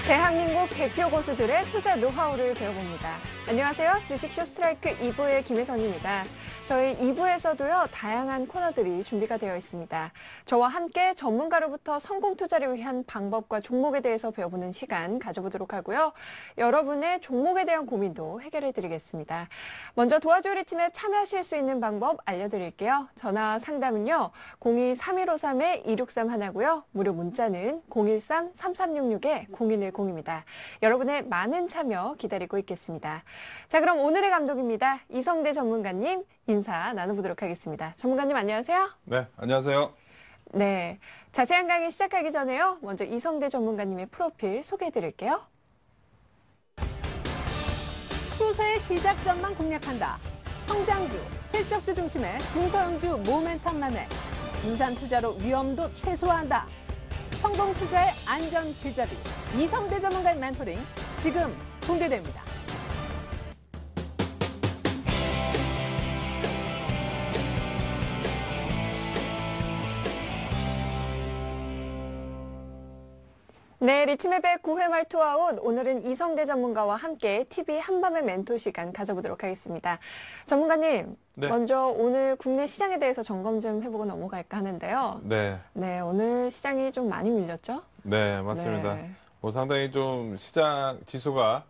대한민국 대표 고수들의 투자 노하우를 배워봅니다. 안녕하세요. 주식쇼 스트라이크 2부의 김혜선입니다. 저희 2부에서도요, 다양한 코너들이 준비가 되어 있습니다. 저와 함께 전문가로부터 성공 투자를 위한 방법과 종목에 대해서 배워보는 시간 가져보도록 하고요. 여러분의 종목에 대한 고민도 해결해 드리겠습니다. 먼저 도와줄 팀에 참여하실 수 있는 방법 알려드릴게요. 전화 상담은요, 02-3153-2631 하나고요. 무료 문자는 013-3366-0110입니다. 여러분의 많은 참여 기다리고 있겠습니다. 자, 그럼 오늘의 감독입니다. 이성대 전문가님 인사 나눠보도록 하겠습니다. 전문가님 안녕하세요. 네, 안녕하세요. 네, 자세한 강의 시작하기 전에요. 먼저 이성대 전문가님의 프로필 소개해드릴게요. 추세의 시작점만 공략한다. 성장주, 실적주 중심의 중소형주 모멘텀 매매. 분산 투자로 위험도 최소화한다. 성공 투자의 안전 길잡이. 이성대 전문가의 멘토링 지금 공개됩니다. 네, 리치맵의 9회 말 투아웃. 오늘은 이성대 전문가와 함께 TV 한밤의 멘토 시간 가져보도록 하겠습니다. 전문가님, 네. 먼저 오늘 국내 시장에 대해서 점검 좀 해보고 넘어갈까 하는데요. 네, 네, 오늘 시장이 좀 많이 밀렸죠? 네, 맞습니다. 네. 상당히 좀 시장 지수가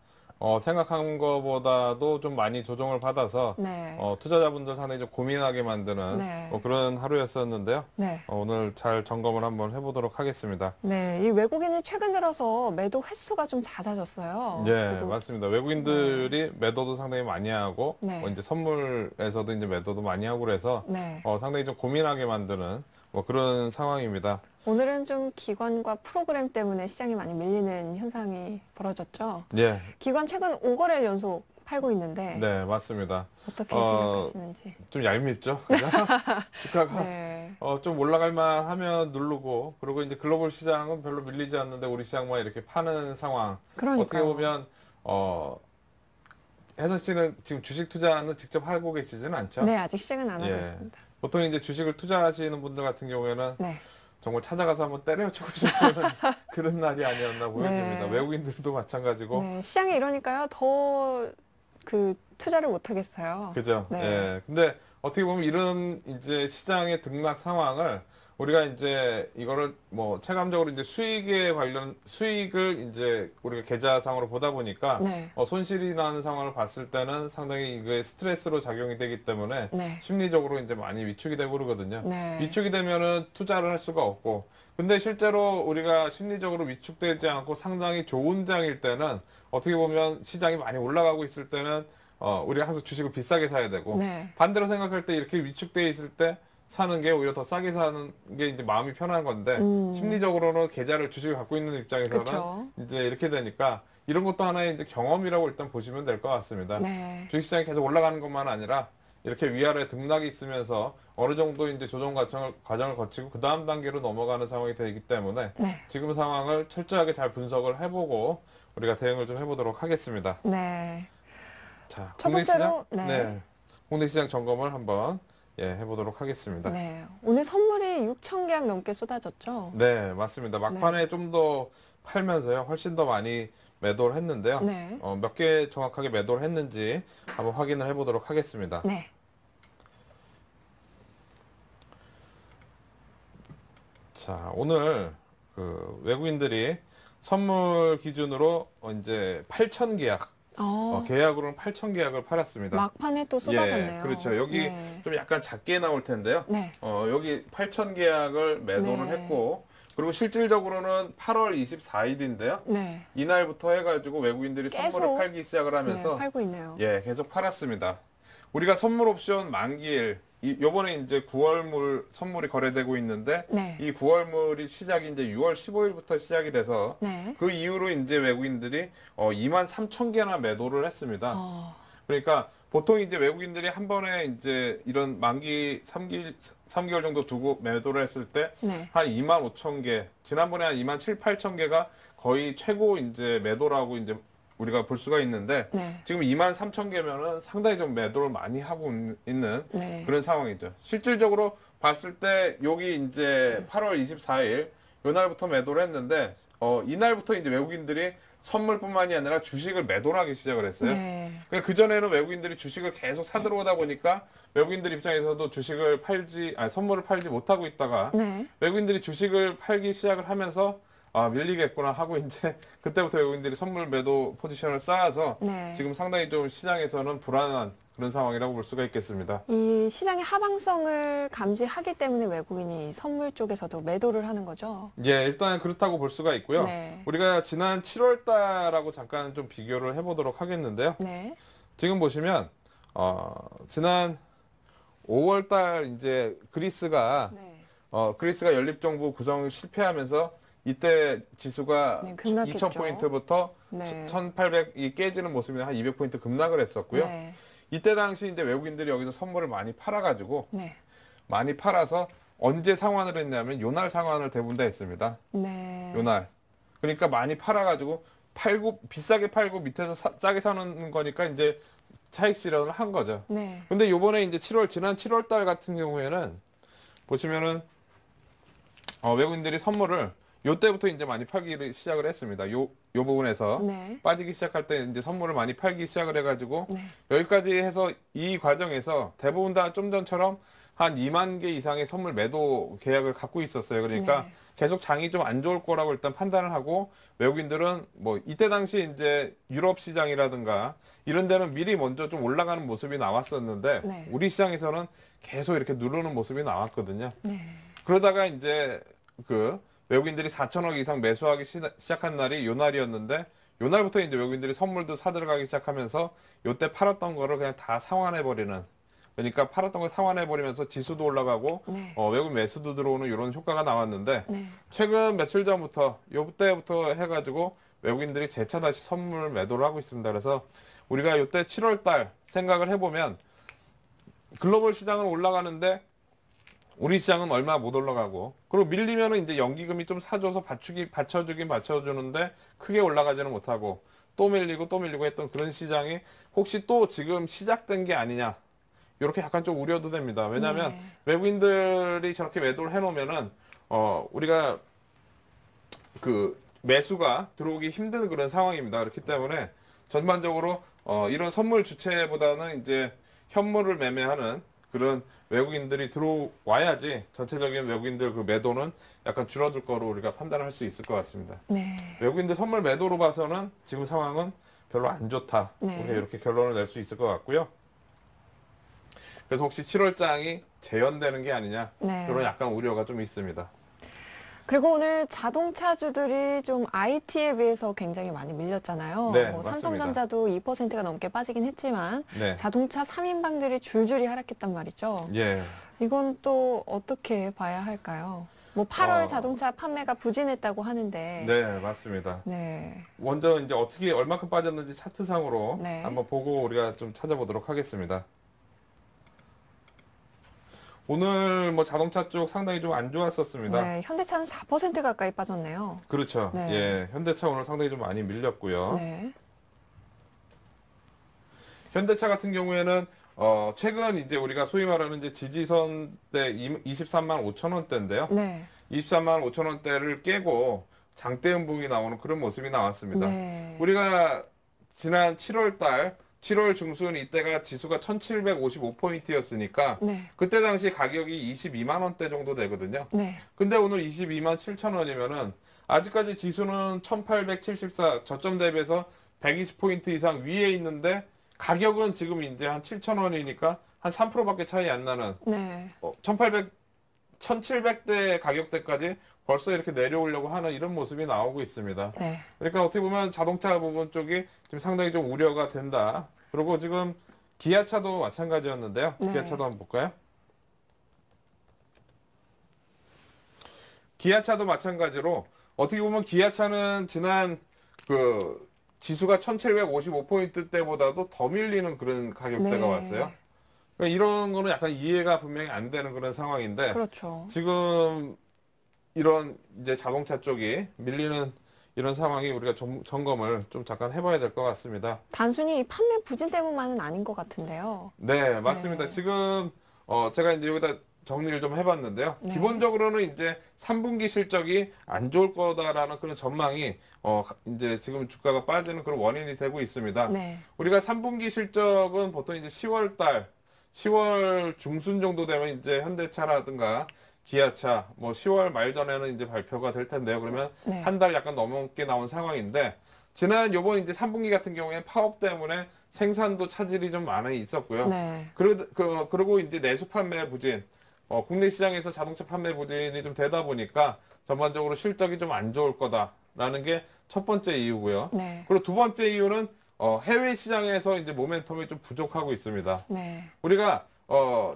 생각한 것보다도 좀 많이 조정을 받아서 네. 투자자분들 상당히 좀 고민하게 만드는 네. 그런 하루였었는데요. 네. 오늘 잘 점검을 한번 해보도록 하겠습니다. 네, 이 외국인이 최근 들어서 매도 횟수가 좀 잦아졌어요. 네, 그리고 맞습니다. 외국인들이 매도도 상당히 많이 하고 네. 이제 선물에서도 이제 매도도 많이 하고 그래서 네. 상당히 좀 고민하게 만드는 그런 상황입니다. 오늘은 좀 기관과 프로그램 때문에 시장이 많이 밀리는 현상이 벌어졌죠. 예, 기관 최근 5거래일 연속 팔고 있는데 네, 맞습니다. 어떻게 생각하시는지. 좀 얄밉죠? 그죠? 주가가 네. 좀 올라갈만 하면 누르고, 그리고 이제 글로벌 시장은 별로 밀리지 않는데 우리 시장만 이렇게 파는 상황. 그러니까요. 어떻게 보면, 혜선 씨는 지금 주식 투자는 직접 하고 계시지는 않죠? 네, 아직 시작은 안 하고 예. 있습니다. 보통 이제 주식을 투자하시는 분들 같은 경우에는 네. 정말 찾아가서 한번 때려주고 싶은 그런 날이 아니었나 보여집니다. 네. 외국인들도 마찬가지고. 네, 시장이 이러니까요. 더 투자를 못 하겠어요. 그죠? 네. 예. 근데 어떻게 보면 이런 이제 시장의 등락 상황을 우리가 이제 이거를 체감적으로 이제 수익을 이제 우리가 계좌상으로 보다 보니까 네. 손실이 나는 상황을 봤을 때는 상당히 이게 스트레스로 작용이 되기 때문에 네. 심리적으로 이제 많이 위축이 되고 그러거든요. 네. 위축이 되면은 투자를 할 수가 없고, 근데 실제로 우리가 심리적으로 위축되지 않고 상당히 좋은 장일 때는 어떻게 보면 시장이 많이 올라가고 있을 때는 우리가 항상 주식을 비싸게 사야 되고, 네. 반대로 생각할 때 이렇게 위축돼 있을 때 사는 게 오히려 더 싸게 사는 게 이제 마음이 편한 건데, 심리적으로는 계좌를 주식을 갖고 있는 입장에서는 그쵸. 이제 이렇게 되니까 이런 것도 하나의 이제 경험이라고 일단 보시면 될 것 같습니다. 네. 주식시장이 계속 올라가는 것만 아니라 이렇게 위아래 등락이 있으면서 어느 정도 이제 조정 과정을 거치고 그 다음 단계로 넘어가는 상황이 되기 때문에 네. 지금 상황을 철저하게 잘 분석을 해보고 우리가 대응을 좀 해보도록 하겠습니다. 네. 자, 첫 번째로, 네. 국내 시장 점검을 한번 해보도록 하겠습니다. 네. 오늘 선물이 6,000계약 넘게 쏟아졌죠? 네, 맞습니다. 막판에 좀 더 팔면서요, 훨씬 더 많이 매도를 했는데요. 네. 몇 개 정확하게 매도를 했는지 한번 확인을 해보도록 하겠습니다. 네. 자, 오늘 외국인들이 선물 기준으로 이제 8,000계약, 계약으로는 8,000계약을 팔았습니다. 막판에 또 쏟아졌네요. 예, 그렇죠. 여기 네. 좀 약간 작게 나올 텐데요. 네. 여기 8,000계약을 매도를 네. 했고, 그리고 실질적으로는 8월 24일인데요. 네. 이날부터 해가지고 외국인들이 계속, 선물을 팔기 시작을 하면서 네, 팔고 있네요. 계속 팔았습니다. 우리가 선물 옵션 만기일, 요번에 이제 9월물 선물이 거래되고 있는데, 네. 이 9월물이 시작이 이제 6월 15일부터 시작이 돼서, 네. 그 이후로 이제 외국인들이 23,000개나 매도를 했습니다. 그러니까 보통 이제 외국인들이 한 번에 이제 이런 만기 3개월 정도 두고 매도를 했을 때, 네. 한 25,000개, 지난번에 한 27,000개가 거의 최고 이제 매도라고 이제 우리가 볼 수가 있는데, 네. 지금 23,000개면은 상당히 좀 매도를 많이 하고 있는 네. 그런 상황이죠. 실질적으로 봤을 때 여기 이제 8월 24일 이날부터 매도를 했는데 이날부터 이제 외국인들이 선물뿐만이 아니라 주식을 매도를 하기 시작을 했어요. 네. 그러니까 그전에는 외국인들이 주식을 계속 사들어오다 보니까 외국인들 입장에서도 선물을 팔지 못하고 있다가 네. 외국인들이 주식을 팔기 시작을 하면서 밀리겠구나 하고 이제 그때부터 외국인들이 선물 매도 포지션을 쌓아서 네. 지금 상당히 좀 시장에서는 불안한 그런 상황이라고 볼 수가 있겠습니다. 이 시장의 하방성을 감지하기 때문에 외국인이 선물 쪽에서도 매도를 하는 거죠. 예, 일단 그렇다고 볼 수가 있고요. 네. 우리가 지난 7월 달하고 잠깐 좀 비교를 해보도록 하겠는데요. 네. 지금 보시면 지난 5월 달 이제 그리스가 네. 연립정부 구성 실패하면서 이때 지수가 네, 급락했죠. 2000포인트부터 네. 1800이 깨지는 모습이 한 200포인트 급락을 했었고요. 네. 이때 당시 이제 외국인들이 여기서 선물을 많이 팔아가지고 네. 많이 팔아서 언제 상환을 했냐면 요날 상환을 대부분 다 했습니다. 네. 요날. 그러니까 많이 팔아가지고 비싸게 팔고 밑에서 싸게 사는 거니까 이제 차익 실현을 한 거죠. 네. 근데 요번에 이제 지난 7월 달 같은 경우에는 보시면은 외국인들이 선물을 요때부터 이제 많이 팔기를 시작을 했습니다. 요 부분에서 네. 빠지기 시작할 때 이제 선물을 많이 팔기 시작을 해가지고 네. 여기까지 해서 이 과정에서 대부분 다 좀 전처럼 한 2만 개 이상의 선물 매도 계약을 갖고 있었어요. 그러니까 네. 계속 장이 좀 안 좋을 거라고 일단 판단을 하고 외국인들은 뭐 이때 당시 이제 유럽 시장이라든가 이런 데는 미리 먼저 좀 올라가는 모습이 나왔었는데 네. 우리 시장에서는 계속 이렇게 누르는 모습이 나왔거든요. 네. 그러다가 이제 외국인들이 4천억 이상 매수하기 시작한 날이 요 날이었는데 요 날부터 이제 외국인들이 선물도 사들어가기 시작하면서 요때 팔았던 거를 그냥 다 상환해버리는, 그러니까 팔았던 걸 상환해버리면서 지수도 올라가고 네. 외국 매수도 들어오는 이런 효과가 나왔는데 네. 최근 며칠 전부터 요때부터 해가지고 외국인들이 재차 다시 선물 매도를 하고 있습니다. 그래서 우리가 요때 7월 달 생각을 해보면 글로벌 시장은 올라가는데 우리 시장은 얼마 못 올라가고, 그리고 밀리면은 이제 연기금이 좀 사줘서 받쳐주는데 크게 올라가지는 못하고 또 밀리고 했던 그런 시장이 혹시 또 지금 시작된 게 아니냐, 이렇게 약간 좀 우려도 됩니다. 왜냐하면 네. 외국인들이 저렇게 매도를 해놓으면은 우리가 매수가 들어오기 힘든 그런 상황입니다. 그렇기 때문에 전반적으로 이런 선물 주체보다는 이제 현물을 매매하는 그런 외국인들이 들어와야지 전체적인 외국인들 매도는 약간 줄어들 거로 우리가 판단할 수 있을 것 같습니다. 네. 외국인들 선물 매도로 봐서는 지금 상황은 별로 안 좋다. 네. 우리가 이렇게 결론을 낼 수 있을 것 같고요. 그래서 혹시 7월장이 재현되는 게 아니냐, 네. 이런 약간 우려가 좀 있습니다. 그리고 오늘 자동차주들이 좀 IT에 비해서 굉장히 많이 밀렸잖아요. 네, 뭐 맞습니다. 삼성전자도 2%가 넘게 빠지긴 했지만 네. 자동차 3인방들이 줄줄이 하락했단 말이죠. 예. 이건 또 어떻게 봐야 할까요? 뭐 8월 어. 자동차 판매가 부진했다고 하는데. 네, 맞습니다. 네. 먼저 이제 어떻게 얼마큼 빠졌는지 차트상으로 네. 한번 보고 우리가 좀 찾아보도록 하겠습니다. 오늘 뭐 자동차 쪽 상당히 좀 안 좋았었습니다. 네, 현대차는 4% 가까이 빠졌네요. 그렇죠. 네. 예, 현대차 오늘 상당히 좀 많이 밀렸고요. 네. 현대차 같은 경우에는 최근 이제 우리가 소위 말하는 이제 지지선대 23만 5천 원대인데요. 네. 23만 5천 원대를 깨고 장대 음봉이 나오는 그런 모습이 나왔습니다. 네. 우리가 지난 7월 달 7월 중순 이때가 지수가 1755포인트였으니까 네. 그때 당시 가격이 22만 원대 정도 되거든요. 네. 근데 오늘 22만 7천 원이면은 아직까지 지수는 1874 저점 대비해서 120포인트 이상 위에 있는데 가격은 지금 이제 한 7천 원이니까 한 3%밖에 차이 안 나는 네. 1700대 가격대까지 벌써 이렇게 내려오려고 하는 이런 모습이 나오고 있습니다. 네. 그러니까 어떻게 보면 자동차 부분 쪽이 지금 상당히 좀 우려가 된다. 그리고 지금 기아차도 마찬가지였는데요. 네. 기아차도 한번 볼까요? 기아차도 마찬가지로 어떻게 보면 기아차는 지난 지수가 1755포인트 때보다도 더 밀리는 그런 가격대가 네. 왔어요. 그러니까 이런 거는 약간 이해가 분명히 안 되는 그런 상황인데 그렇죠. 지금 이런 이제 자동차 쪽이 밀리는 이런 상황이 우리가 점검을 좀 잠깐 해봐야 될 것 같습니다. 단순히 이 판매 부진 때문만은 아닌 것 같은데요. 네, 맞습니다. 네. 지금 제가 이제 여기다 정리를 좀 해봤는데요. 네. 기본적으로는 이제 3분기 실적이 안 좋을 거다라는 그런 전망이 이제 지금 주가가 빠지는 그런 원인이 되고 있습니다. 네. 우리가 3분기 실적은 보통 이제 10월 중순 정도 되면 이제 현대차라든가 기아차, 뭐 10월 말 전에는 이제 발표가 될 텐데요. 그러면 네. 한 달 약간 넘게 나온 상황인데, 요번 이제 3분기 같은 경우에 파업 때문에 생산도 차질이 좀 많이 있었고요. 네. 그리고 이제 내수 판매 부진, 국내 시장에서 자동차 판매 부진이 좀 되다 보니까 전반적으로 실적이 좀 안 좋을 거다라는 게 첫 번째 이유고요. 네. 그리고 두 번째 이유는 해외 시장에서 이제 모멘텀이 좀 부족하고 있습니다. 네. 우리가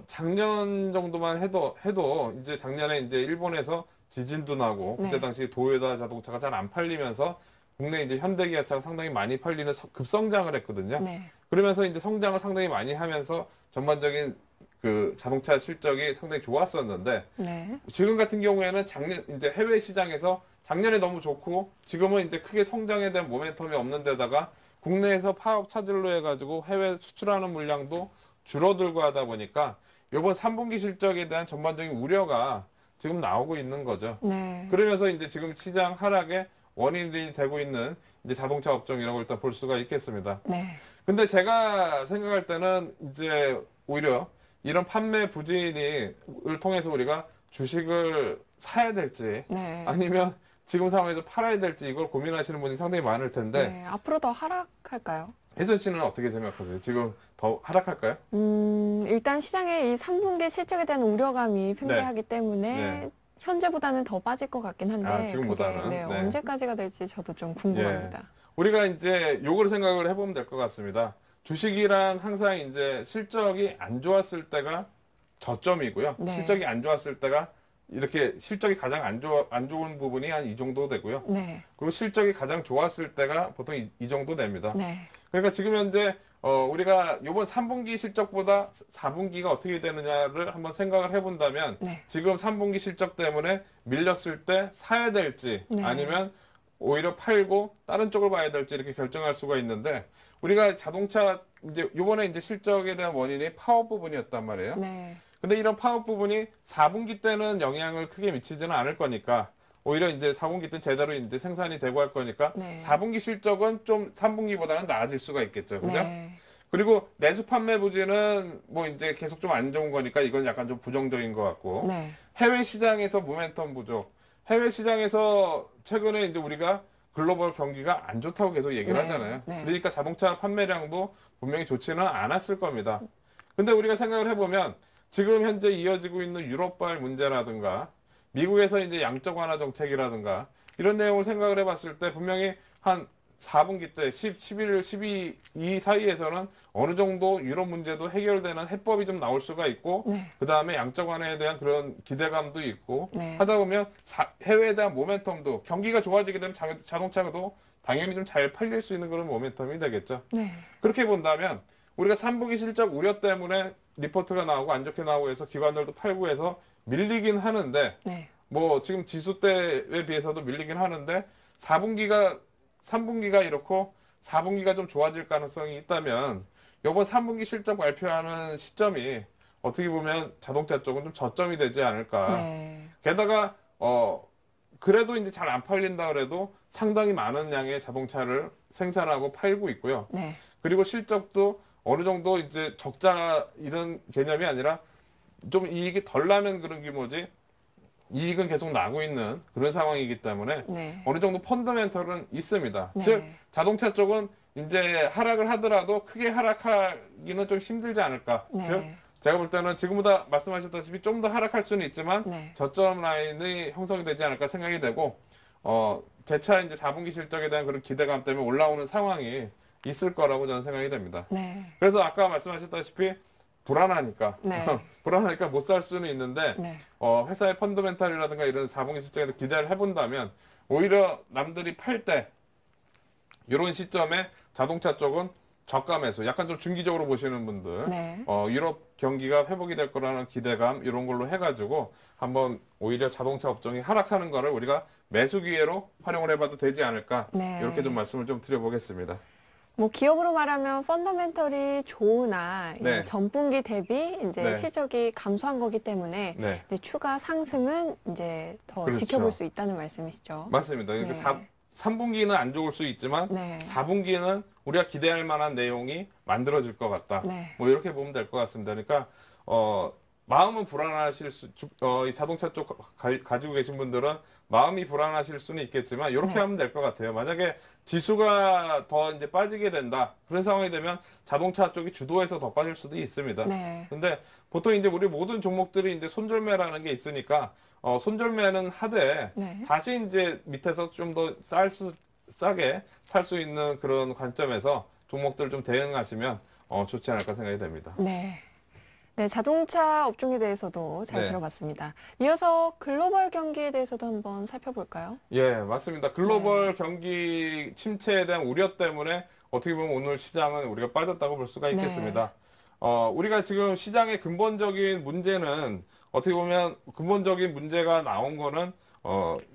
작년 정도만 해도 이제 작년에 이제 일본에서 지진도 나고 그때 네. 당시 도요타 자동차가 잘 안 팔리면서 국내 이제 현대기아차가 상당히 많이 팔리는 급성장을 했거든요. 네. 그러면서 이제 성장을 상당히 많이 하면서 전반적인 그 자동차 실적이 상당히 좋았었는데, 네. 지금 같은 경우에는 작년 이제 해외 시장에서 작년에 너무 좋고 지금은 이제 크게 성장에 대한 모멘텀이 없는 데다가 국내에서 파업 차질로 해가지고 해외 수출하는 물량도 줄어들고 하다 보니까 이번 3분기 실적에 대한 전반적인 우려가 지금 나오고 있는 거죠. 네. 그러면서 이제 지금 시장 하락의 원인이 되고 있는 이제 자동차 업종이라고 일단 볼 수가 있겠습니다. 네. 근데 제가 생각할 때는 이제 오히려 이런 판매 부진을 통해서 우리가 주식을 사야 될지 네. 아니면 지금 상황에서 팔아야 될지 이걸 고민하시는 분이 상당히 많을 텐데, 네. 앞으로 더 하락할까요? 혜선 씨는 어떻게 생각하세요? 지금 더 하락할까요? 일단 시장의 이 3분기 실적에 대한 우려감이 팽배하기 때문에 네. 현재보다는 더 빠질 것 같긴 한데 아, 지금보다는? 그게 네, 네. 언제까지가 될지 저도 좀 궁금합니다. 우리가 이제 요걸 생각을 해보면 될 것 같습니다. 주식이란 항상 이제 실적이 안 좋았을 때가 저점이고요. 네. 실적이 안 좋았을 때가 이렇게 실적이 가장 안 좋은 부분이 한 이 정도 되고요. 네. 그리고 실적이 가장 좋았을 때가 보통 이 정도 됩니다. 네. 그러니까 지금 현재 우리가 이번 3분기 실적보다 4분기가 어떻게 되느냐를 한번 생각을 해본다면 네. 지금 3분기 실적 때문에 밀렸을 때 사야 될지 네. 아니면 오히려 팔고 다른 쪽을 봐야 될지 이렇게 결정할 수가 있는데, 우리가 자동차 이제 요번에 이제 실적에 대한 원인이 파업 부분이었단 말이에요. 네. 근데 이런 파업 부분이 4분기 때는 영향을 크게 미치지는 않을 거니까 오히려 이제 4분기 때는 제대로 이제 생산이 되고 할 거니까 네. 4분기 실적은 좀 3분기보다는 나아질 수가 있겠죠. 그죠? 네. 그리고 내수 판매 부진은 뭐 이제 계속 좀 안 좋은 거니까 이건 약간 좀 부정적인 것 같고, 네. 해외 시장에서 모멘텀 부족. 해외 시장에서 최근에 이제 우리가 글로벌 경기가 안 좋다고 계속 얘기를 네. 하잖아요. 네. 그러니까 자동차 판매량도 분명히 좋지는 않았을 겁니다. 근데 우리가 생각을 해보면 지금 현재 이어지고 있는 유럽발 문제라든가 미국에서 이제 양적 완화 정책이라든가 이런 내용을 생각을 해봤을 때 분명히 한 4분기 때 11, 12 이 사이에서는 어느 정도 유럽 문제도 해결되는 해법이 좀 나올 수가 있고, 네. 그 다음에 양적 완화에 대한 그런 기대감도 있고, 네. 하다 보면 해외에 대한 모멘텀도 경기가 좋아지게 되면 자동차도 당연히 좀 잘 팔릴 수 있는 그런 모멘텀이 되겠죠. 네. 그렇게 본다면 우리가 3분기 실적 우려 때문에 리포트가 나오고 안 좋게 나오고 해서 기관들도 팔고 해서 밀리긴 하는데, 네. 뭐 지금 지수 때에 비해서도 밀리긴 하는데 3분기가 이렇고 4분기가 좀 좋아질 가능성이 있다면 이번 3분기 실적 발표하는 시점이 어떻게 보면 자동차 쪽은 좀 저점이 되지 않을까. 네. 게다가 그래도 이제 잘 안 팔린다 그래도 상당히 많은 양의 자동차를 생산하고 팔고 있고요. 네. 그리고 실적도 어느 정도 이제 적자 이런 개념이 아니라 좀 이익이 덜 나는 그런 규모지 이익은 계속 나고 있는 그런 상황이기 때문에 네. 어느 정도 펀더멘털은 있습니다. 네. 즉 자동차 쪽은 이제 하락을 하더라도 크게 하락하기는 좀 힘들지 않을까. 네. 즉 제가 볼 때는 지금보다 말씀하셨다시피 좀 더 하락할 수는 있지만 네. 저점 라인이 형성이 되지 않을까 생각이 되고, 재차 이제 4분기 실적에 대한 그런 기대감 때문에 올라오는 상황이 있을 거라고 저는 생각이 됩니다. 네. 그래서 아까 말씀하셨다시피 불안하니까 네. 불안하니까 못 살 수는 있는데, 네. 회사의 펀더멘탈이라든가 이런 4분기 실적에서 기대를 해본다면 오히려 남들이 팔 때 이런 시점에 자동차 쪽은 저가 매수, 약간 좀 중기적으로 보시는 분들, 네. 유럽 경기가 회복이 될 거라는 기대감 이런 걸로 해가지고 한번 오히려 자동차 업종이 하락하는 거를 우리가 매수 기회로 활용을 해봐도 되지 않을까, 네. 이렇게 좀 말씀을 좀 드려보겠습니다. 뭐 기업으로 말하면 펀더멘털이 좋으나 네. 이제 전분기 대비 이제 네. 실적이 감소한 거기 때문에 네. 이제 추가 상승은 이제 더 그렇죠. 지켜볼 수 있다는 말씀이시죠. 맞습니다. 그러니까 네. 3분기는 안 좋을 수 있지만 네. 4분기는 우리가 기대할 만한 내용이 만들어질 것 같다. 네. 뭐 이렇게 보면 될 것 같습니다. 그러니까 마음은 불안하실 이 자동차 쪽 가지고 계신 분들은 마음이 불안하실 수는 있겠지만 이렇게 네. 하면 될 것 같아요. 만약에 지수가 더 이제 빠지게 된다. 그런 상황이 되면 자동차 쪽이 주도해서 더 빠질 수도 있습니다. 네. 근데 보통 이제 우리 모든 종목들이 이제 손절매라는 게 있으니까 손절매는 하되 네. 다시 이제 밑에서 좀 더 싸게 살 수 있는 그런 관점에서 종목들 좀 대응하시면 좋지 않을까 생각이 됩니다. 네. 네, 자동차 업종에 대해서도 잘 네. 들어봤습니다. 이어서 글로벌 경기에 대해서도 한번 살펴볼까요? 예, 맞습니다. 글로벌 경기 침체에 대한 우려 때문에 어떻게 보면 오늘 시장은 우리가 빠졌다고 볼 수가 있겠습니다. 우리가 지금 시장의 근본적인 문제는 어떻게 보면 근본적인 문제가 나온 거는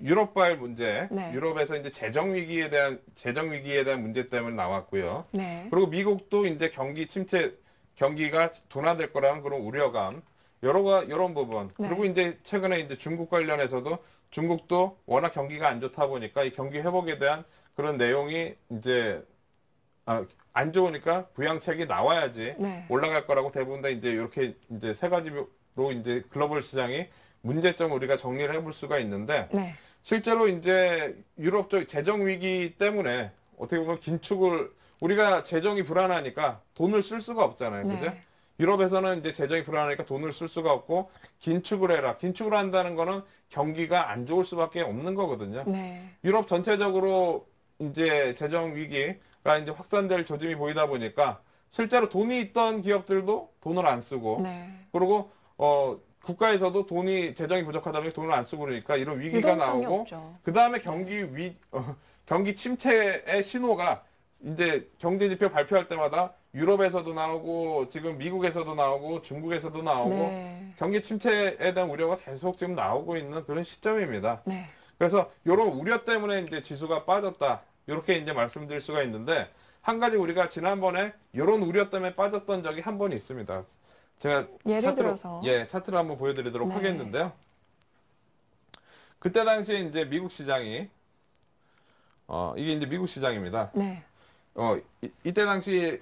유럽발 문제, 네. 유럽에서 이제 재정 위기에 대한 문제 때문에 나왔고요. 네. 그리고 미국도 이제 경기가 둔화될 거라는 그런 우려감, 이런 부분. 네. 그리고 이제 최근에 이제 중국 관련해서도 중국도 워낙 경기가 안 좋다 보니까 이 경기 회복에 대한 그런 내용이 이제 안 좋으니까 부양책이 나와야지 네. 올라갈 거라고 대부분 다 이제 이렇게 이제 세 가지로 이제 글로벌 시장이 문제점을 우리가 정리를 해볼 수가 있는데 네. 실제로 이제 유럽 쪽 재정 위기 때문에 어떻게 보면 우리가 재정이 불안하니까 돈을 쓸 수가 없잖아요. 네. 그죠? 유럽에서는 이제 재정이 불안하니까 돈을 쓸 수가 없고 긴축을 해라. 긴축을 한다는 거는 경기가 안 좋을 수밖에 없는 거거든요. 네. 유럽 전체적으로 이제 재정 위기가 이제 확산될 조짐이 보이다 보니까 실제로 돈이 있던 기업들도 돈을 안 쓰고 네. 그리고 국가에서도 재정이 부족하다 보니 돈을 안 쓰고 그러니까 이런 위기가 유동성이 나오고 없죠. 그 다음에 경기 침체의 신호가 이제 경제 지표 발표할 때마다 유럽에서도 나오고 지금 미국에서도 나오고 중국에서도 나오고 네. 경기 침체에 대한 우려가 계속 지금 나오고 있는 그런 시점입니다. 네. 그래서 이런 우려 때문에 이제 지수가 빠졌다. 이렇게 이제 말씀드릴 수가 있는데 한 가지 우리가 지난번에 이런 우려 때문에 빠졌던 적이 한 번 있습니다. 제가 예를 들어서 차트를 한번 보여드리도록 네. 하겠는데요. 그때 당시에 이제 미국 시장이 이게 이제 미국 시장입니다. 네. 이때 당시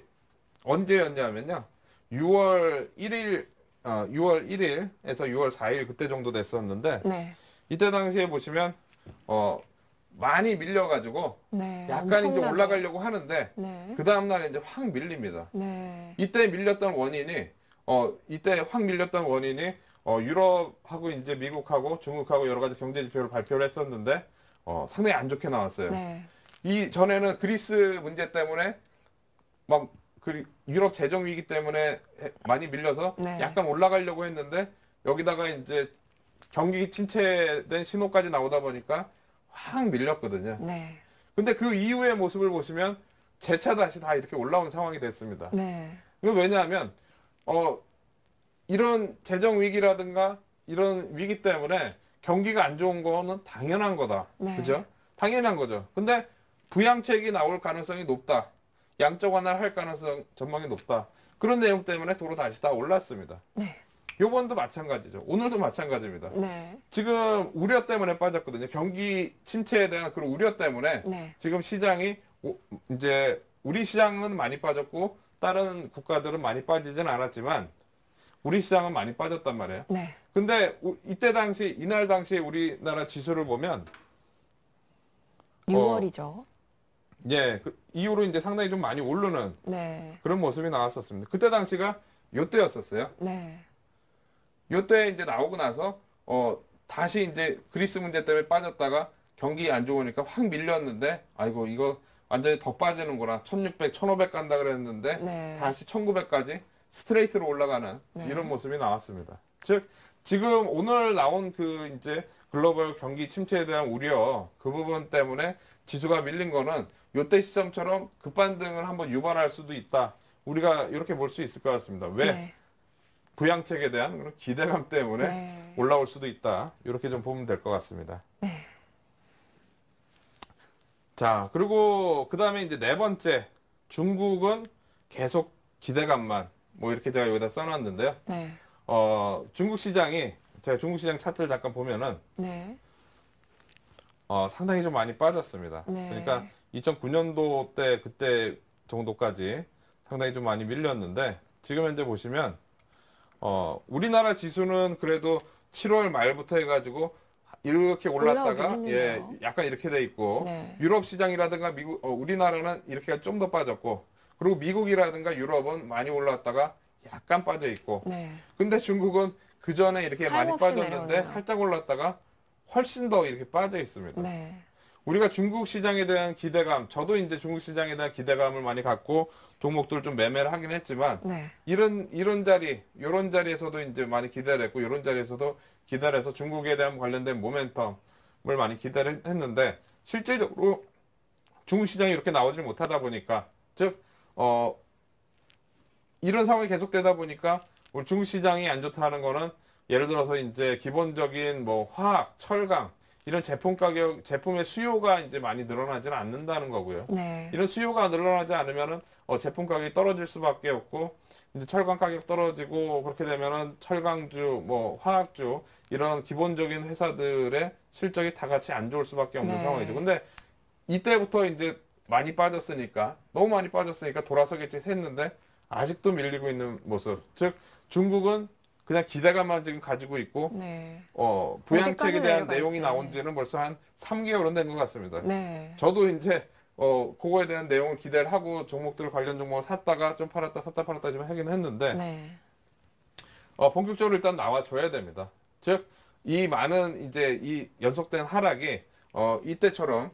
언제였냐면요. 6월 1일에서 6월 4일 그때 정도 됐었는데 네. 이때 당시에 보시면 많이 밀려가지고 네. 약간 이제 엄청나게. 올라가려고 하는데 네. 그 다음 날에 이제 확 밀립니다. 네. 이때 밀렸던 원인이 유럽하고 이제 미국하고 중국하고 여러 가지 경제 지표를 발표를 했었는데 상당히 안 좋게 나왔어요. 네. 이 전에는 그리스 문제 때문에 막 유럽 재정 위기 때문에 많이 밀려서 네. 약간 올라가려고 했는데 여기다가 이제 경기 침체된 신호까지 나오다 보니까 확 밀렸거든요. 네. 근데 그 이후의 모습을 보시면 재차 다시 다 이렇게 올라온 상황이 됐습니다. 네. 이건 왜냐하면 이런 재정 위기라든가 이런 위기 때문에 경기가 안 좋은 거는 당연한 거다. 네. 그죠? 당연한 거죠. 근데 부양책이 나올 가능성이 높다. 양적 완화를 할 가능성 전망이 높다. 그런 내용 때문에 도로 다시 다 올랐습니다. 네. 요번도 마찬가지죠. 오늘도 마찬가지입니다. 네. 지금 우려 때문에 빠졌거든요. 경기 침체에 대한 그런 우려 때문에 네. 지금 시장이 이제 우리 시장은 많이 빠졌고 다른 국가들은 많이 빠지진 않았지만 우리 시장은 많이 빠졌단 말이에요. 네. 근데 이날 당시에 우리나라 지수를 보면 6월이죠. 예, 그 이후로 이제 상당히 좀 많이 오르는 네. 그런 모습이 나왔었습니다. 그때 당시가 요때였었어요. 네. 요때 이제 나오고 나서 다시 이제 그리스 문제 때문에 빠졌다가 경기 안 좋으니까 확 밀렸는데 아이고 이거 완전히 더 빠지는구나. 1600, 1500 간다 그랬는데 네. 다시 1900까지 스트레이트로 올라가는 네. 이런 모습이 나왔습니다. 즉 지금 오늘 나온 그 이제 글로벌 경기 침체에 대한 우려 그 부분 때문에 지수가 밀린 거는 요때 시점처럼 급반등을 한번 유발할 수도 있다. 우리가 이렇게 볼 수 있을 것 같습니다. 왜? 네. 부양책에 대한 그런 기대감 때문에 네. 올라올 수도 있다. 이렇게 좀 보면 될 것 같습니다. 네. 자, 그리고 그 다음에 이제 네 번째 중국은 계속 기대감만 뭐 이렇게 제가 여기다 써놨는데요. 네. 중국 시장이 제가 중국 시장 차트를 잠깐 보면은 네. 상당히 좀 많이 빠졌습니다. 네. 그러니까 2009년도 때 그때 정도까지 상당히 좀 많이 밀렸는데 지금 현재 보시면 우리나라 지수는 그래도 7월 말부터 해가지고 이렇게 올랐다가 올라오긴 했는데요. 약간 이렇게 돼 있고 네. 유럽 시장이라든가 미국 우리나라는 이렇게 좀 더 빠졌고 그리고 미국이라든가 유럽은 많이 올랐다가 약간 빠져 있고 네. 근데 중국은 그 전에 이렇게 많이 하염없이 빠졌는데 내려오네요. 살짝 올랐다가 훨씬 더 이렇게 빠져 있습니다. 네. 우리가 중국 시장에 대한 기대감, 저도 이제 중국 시장에 대한 기대감을 많이 갖고 종목들을 좀 매매를 하긴 했지만 네. 이런 자리, 이런 자리에서도 이제 많이 기대를 했고 이런 자리에서도 기대를 해서 중국에 대한 관련된 모멘텀을 많이 기대를 했는데 실질적으로 중국 시장이 이렇게 나오질 못하다 보니까 즉 이런 상황이 계속되다 보니까 우리 중국 시장이 안 좋다는 거는 예를 들어서 이제 기본적인 뭐 화학, 철강 이런 제품의 수요가 이제 많이 늘어나지는 않는다는 거고요. 네. 이런 수요가 늘어나지 않으면은 제품 가격이 떨어질 수밖에 없고 이제 철강 가격 떨어지고 그렇게 되면은 철강주, 뭐 화학주 이런 기본적인 회사들의 실적이 다 같이 안 좋을 수밖에 없는 네. 상황이죠. 근데 이때부터 이제 많이 빠졌으니까 너무 많이 빠졌으니까 돌아서겠지 했는데 아직도 밀리고 있는 모습. 즉 중국은 그냥 기대감만 지금 가지고 있고 네. 부양책에 대한 어디까지 내용이 내려갈지. 나온 지는 벌써 한 3개월은 된 것 같습니다. 네. 저도 이제 그거에 대한 내용을 기대를 하고 종목들 관련 종목을 샀다가 좀 팔았다 샀다 팔았다 좀 하긴 했는데 네. 본격적으로 일단 나와줘야 됩니다. 즉 이 많은 이제 이 연속된 하락이 이때처럼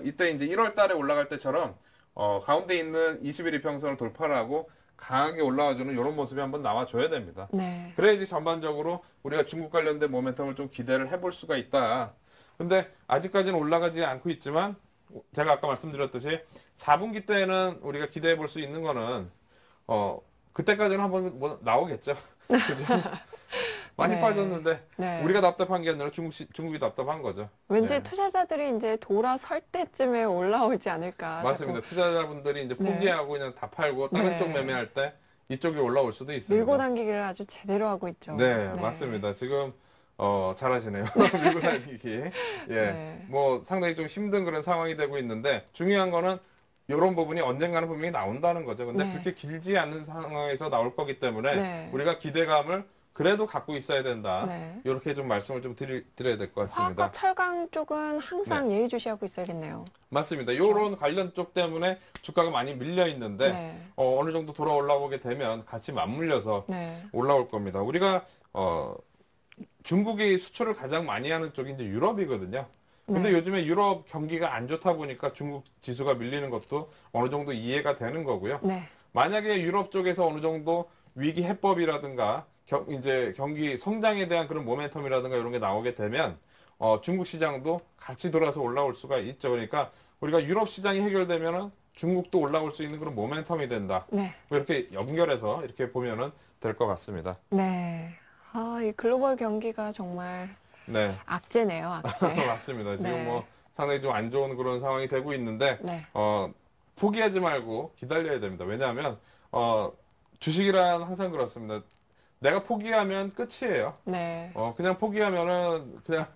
이때 이제 1월 달에 올라갈 때처럼 가운데 있는 21 이평선을 돌파를 하고 강하게 올라와주는 이런 모습이 한번 나와줘야 됩니다. 네. 그래야지 전반적으로 우리가 중국 관련된 모멘텀을 좀 기대를 해볼 수가 있다. 근데 아직까지는 올라가지 않고 있지만 제가 아까 말씀드렸듯이 4분기 때는 우리가 기대해 볼 수 있는 거는 그때까지는 한번 뭐 나오겠죠. 그죠? 많이 네. 빠졌는데 네. 우리가 답답한 게 아니라 중국이 답답한 거죠. 왠지 네. 투자자들이 이제 돌아설 때쯤에 올라오지 않을까. 맞습니다. 투자자분들이 이제 포기하고 그냥 다 팔고 다른 네. 쪽 매매할 때 이쪽이 올라올 수도 있습니다. 밀고 당기기를 아주 제대로 하고 있죠. 네, 맞습니다. 지금 잘하시네요. 밀고 당기기. 예. 네. 뭐 상당히 좀 힘든 그런 상황이 되고 있는데 중요한 거는 이런 부분이 언젠가는 분명히 나온다는 거죠. 근데 네. 그렇게 길지 않은 상황에서 나올 거기 때문에 네. 우리가 기대감을 그래도 갖고 있어야 된다. 네. 이렇게 좀 말씀을 좀 드려야 될 것 같습니다. 화학과 철강 쪽은 항상 예의주시하고 있어야겠네요. 맞습니다. 이런 관련 쪽 때문에 주가가 많이 밀려 있는데 네. 어느 정도 돌아 올라오게 되면 같이 맞물려서 네. 올라올 겁니다. 우리가 중국이 수출을 가장 많이 하는 쪽이 이제 유럽이거든요. 근데 네. 요즘에 유럽 경기가 안 좋다 보니까 중국 지수가 밀리는 것도 어느 정도 이해가 되는 거고요. 네. 만약에 유럽 쪽에서 어느 정도 위기 해법이라든가 이제 경기 성장에 대한 그런 모멘텀이라든가 이런 게 나오게 되면 중국 시장도 같이 돌아서 올라올 수가 있죠. 그러니까 우리가 유럽 시장이 해결되면은 중국도 올라올 수 있는 그런 모멘텀이 된다. 네. 뭐 이렇게 연결해서 이렇게 보면은 될 것 같습니다. 네. 이 글로벌 경기가 정말 네. 악재네요, 악재. 맞습니다. 지금 네. 뭐 상당히 좀 안 좋은 그런 상황이 되고 있는데 네. 포기하지 말고 기다려야 됩니다. 왜냐하면 주식이란 항상 그렇습니다. 내가 포기하면 끝이에요. 네. 그냥 포기하면은 그냥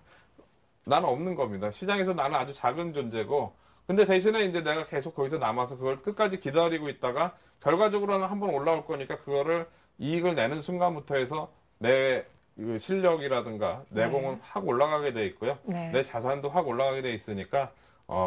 나는 없는 겁니다. 시장에서 나는 아주 작은 존재고, 근데 대신에 이제 내가 계속 거기서 남아서 그걸 끝까지 기다리고 있다가 결과적으로는 한번 올라올 거니까 그거를 이익을 내는 순간부터 해서 내 실력이라든가 네. 내공은 확 올라가게 돼 있고요. 네. 내 자산도 확 올라가게 돼 있으니까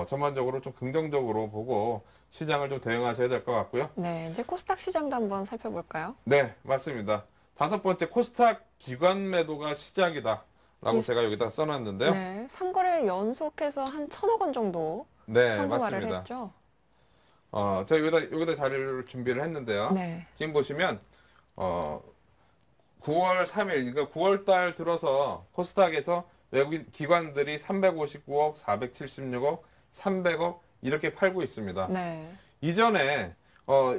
전반적으로 좀 긍정적으로 보고 시장을 좀 대응하셔야 될 것 같고요. 네. 이제 코스닥 시장도 한번 살펴볼까요? 네, 맞습니다. 5번째 코스닥 기관 매도가 시작이다. 라고 제가 여기다 써놨는데요. 네. 3거래일 연속해서 한 1,000억 원 정도 네, 현금화를 맞습니다. 했죠. 제가 여기다 자료를 준비를 했는데요. 네. 지금 보시면 9월 3일, 그러니까 9월 달 들어서 코스닥에서 외국인 기관들이 359억, 476억, 300억 이렇게 팔고 있습니다. 네. 이전에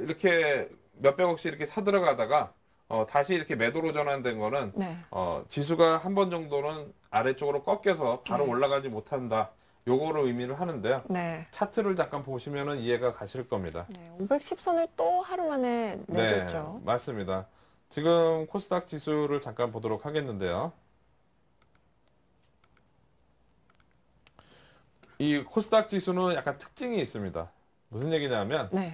이렇게 몇백억씩 이렇게 사들어가다가 다시 이렇게 매도로 전환된 거는 네. 지수가 한 번 정도는 아래쪽으로 꺾여서 바로 네. 올라가지 못한다. 요거를 의미를 하는데요. 네. 차트를 잠깐 보시면은 이해가 가실 겁니다. 네. 510선을 또 하루 만에 내줬죠. 네, 맞습니다. 지금 코스닥 지수를 잠깐 보도록 하겠는데요. 이 코스닥 지수는 약간 특징이 있습니다. 무슨 얘기냐면 네.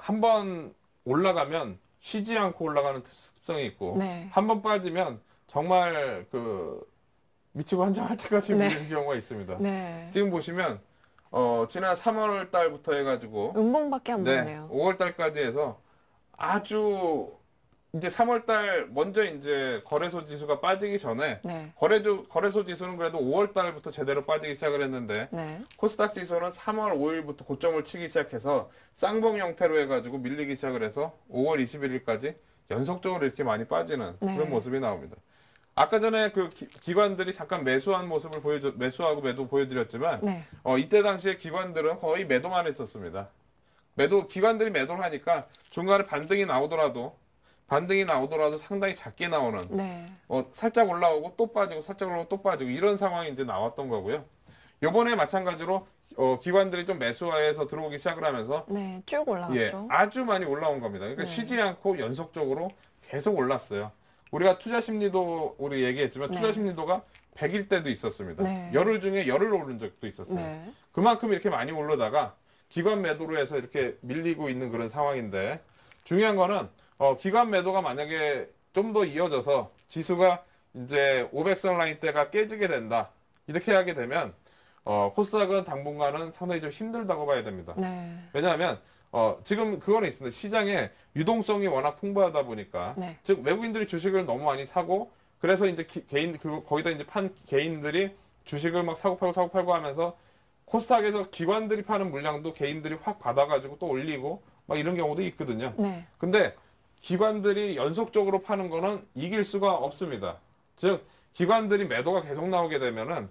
한번 올라가면 쉬지 않고 올라가는 습성이 있고 네. 한 번 빠지면 정말 그 미치고 환장할 때까지 네. 밀리는 경우가 있습니다. 네. 지금 보시면 지난 3월 달부터 해가지고 음봉밖에 안 네, 보네요. 5월 달까지 해서 아주 이제 3월 달 먼저 이제 거래소 지수가 빠지기 전에 네. 거래소 지수는 그래도 5월 달부터 제대로 빠지기 시작을 했는데 네. 코스닥 지수는 3월 5일부터 고점을 치기 시작해서 쌍봉 형태로 해가지고 밀리기 시작을 해서 5월 21일까지 연속적으로 이렇게 많이 빠지는 네. 그런 모습이 나옵니다. 아까 전에 그 기관들이 잠깐 매수한 모습을 매수하고 매도 보여드렸지만 네. 이때 당시에 기관들은 거의 매도만 했었습니다. 기관들이 매도를 하니까 중간에 반등이 나오더라도 상당히 작게 나오는 네. 살짝 올라오고 또 빠지고 살짝 올라오고 또 빠지고 이런 상황이 이제 나왔던 거고요. 요번에 마찬가지로 기관들이 좀 매수해서 들어오기 시작을 하면서 네. 쭉 올라갔죠. 예, 아주 많이 올라온 겁니다. 그러니까 네. 쉬지 않고 연속적으로 계속 올랐어요. 우리가 투자 심리도 우리 얘기했지만 네. 투자 심리도가 100일 때도 있었습니다. 네. 열흘 중에 열흘 오른 적도 있었어요. 네. 그만큼 이렇게 많이 오르다가 기관 매도로 해서 이렇게 밀리고 있는 그런 상황인데 중요한 거는 기관 매도가 만약에 좀 더 이어져서 지수가 이제 500선 라인대가 깨지게 된다. 이렇게 하게 되면 코스닥은 당분간은 상당히 좀 힘들다고 봐야 됩니다. 네. 왜냐하면 지금 그거는 있습니다. 시장에 유동성이 워낙 풍부하다 보니까 네. 즉 외국인들이 주식을 너무 많이 사고 그래서 이제 거기다 이제 판 개인들이 주식을 막 사고 팔고 하면서 코스닥에서 기관들이 파는 물량도 개인들이 확 받아가지고 또 올리고 막 이런 경우도 있거든요. 네. 근데 기관들이 연속적으로 파는 거는 이길 수가 없습니다. 즉 기관들이 매도가 계속 나오게 되면은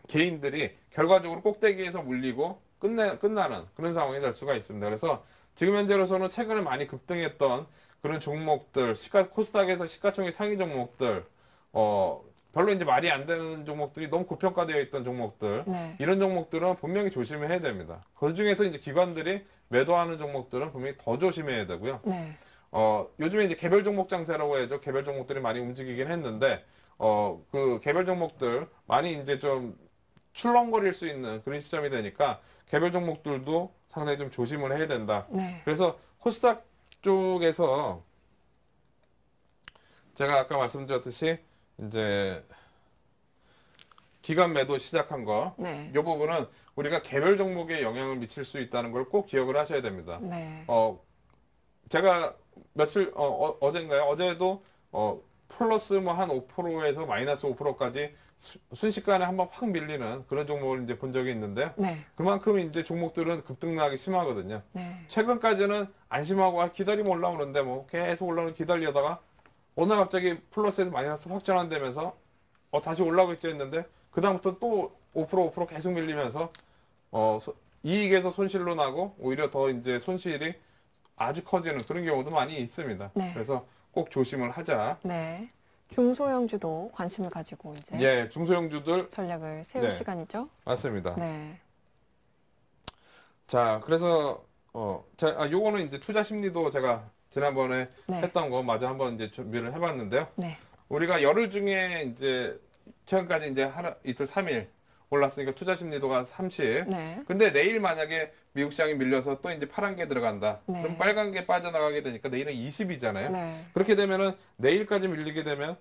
개인들이 결과적으로 꼭대기에서 물리고 끝나는 그런 상황이 될 수가 있습니다. 그래서 지금 현재로서는 최근에 많이 급등했던 그런 종목들, 코스닥에서 시가총액 상위 종목들, 별로 이제 말이 안 되는 종목들이 너무 고평가되어 있던 종목들, 네. 이런 종목들은 분명히 조심해야 됩니다. 그 중에서 이제 기관들이 매도하는 종목들은 분명히 더 조심해야 되고요. 네. 요즘에 이제 개별 종목 장세라고 해야죠. 개별 종목들이 많이 움직이긴 했는데, 그 개별 종목들 많이 이제 좀 출렁거릴 수 있는 그런 시점이 되니까 개별 종목들도 상당히 좀 조심을 해야 된다. 네. 그래서 코스닥 쪽에서 제가 아까 말씀드렸듯이 이제 기관 매도 시작한 거, 네. 이 부분은 우리가 개별 종목에 영향을 미칠 수 있다는 걸 꼭 기억을 하셔야 됩니다. 네. 제가 어젠가요? 어제도 플러스 뭐 한 5%에서 마이너스 5%까지 순식간에 한번 확 밀리는 그런 종목을 이제 본 적이 있는데 네. 그만큼 그만큼 이제 종목들은 급등락이 심하거든요. 네. 최근까지는 안심하고 기다리면 올라오는데 뭐 계속 올라오는 기다리다가 오늘 갑자기 플러스에서 마이너스 확 전환되면서 다시 올라오고 있지 했는데 그다음부터 또 5% 계속 밀리면서 이익에서 손실로 나고 오히려 더 이제 손실이 아주 커지는 그런 경우도 많이 있습니다. 네. 그래서 꼭 조심을 하자. 네. 중소형주도 관심을 가지고 이제 예, 중소형주들 전략을 세울 네. 시간이죠. 맞습니다. 네. 자, 그래서 요거는 이제 투자 심리도 제가 지난번에 네. 했던 거 마저 한번 이제 준비를 해봤는데요. 네. 우리가 열흘 중에 이제 최근까지 이제 하루 이틀 3일 올랐으니까 투자 심리도가 30. 네. 근데 내일 만약에 미국 시장이 밀려서 또 이제 파란 게 들어간다. 네. 그럼 빨간 게 빠져나가게 되니까 내일은 20이잖아요. 네. 그렇게 되면은 내일까지 밀리게 되면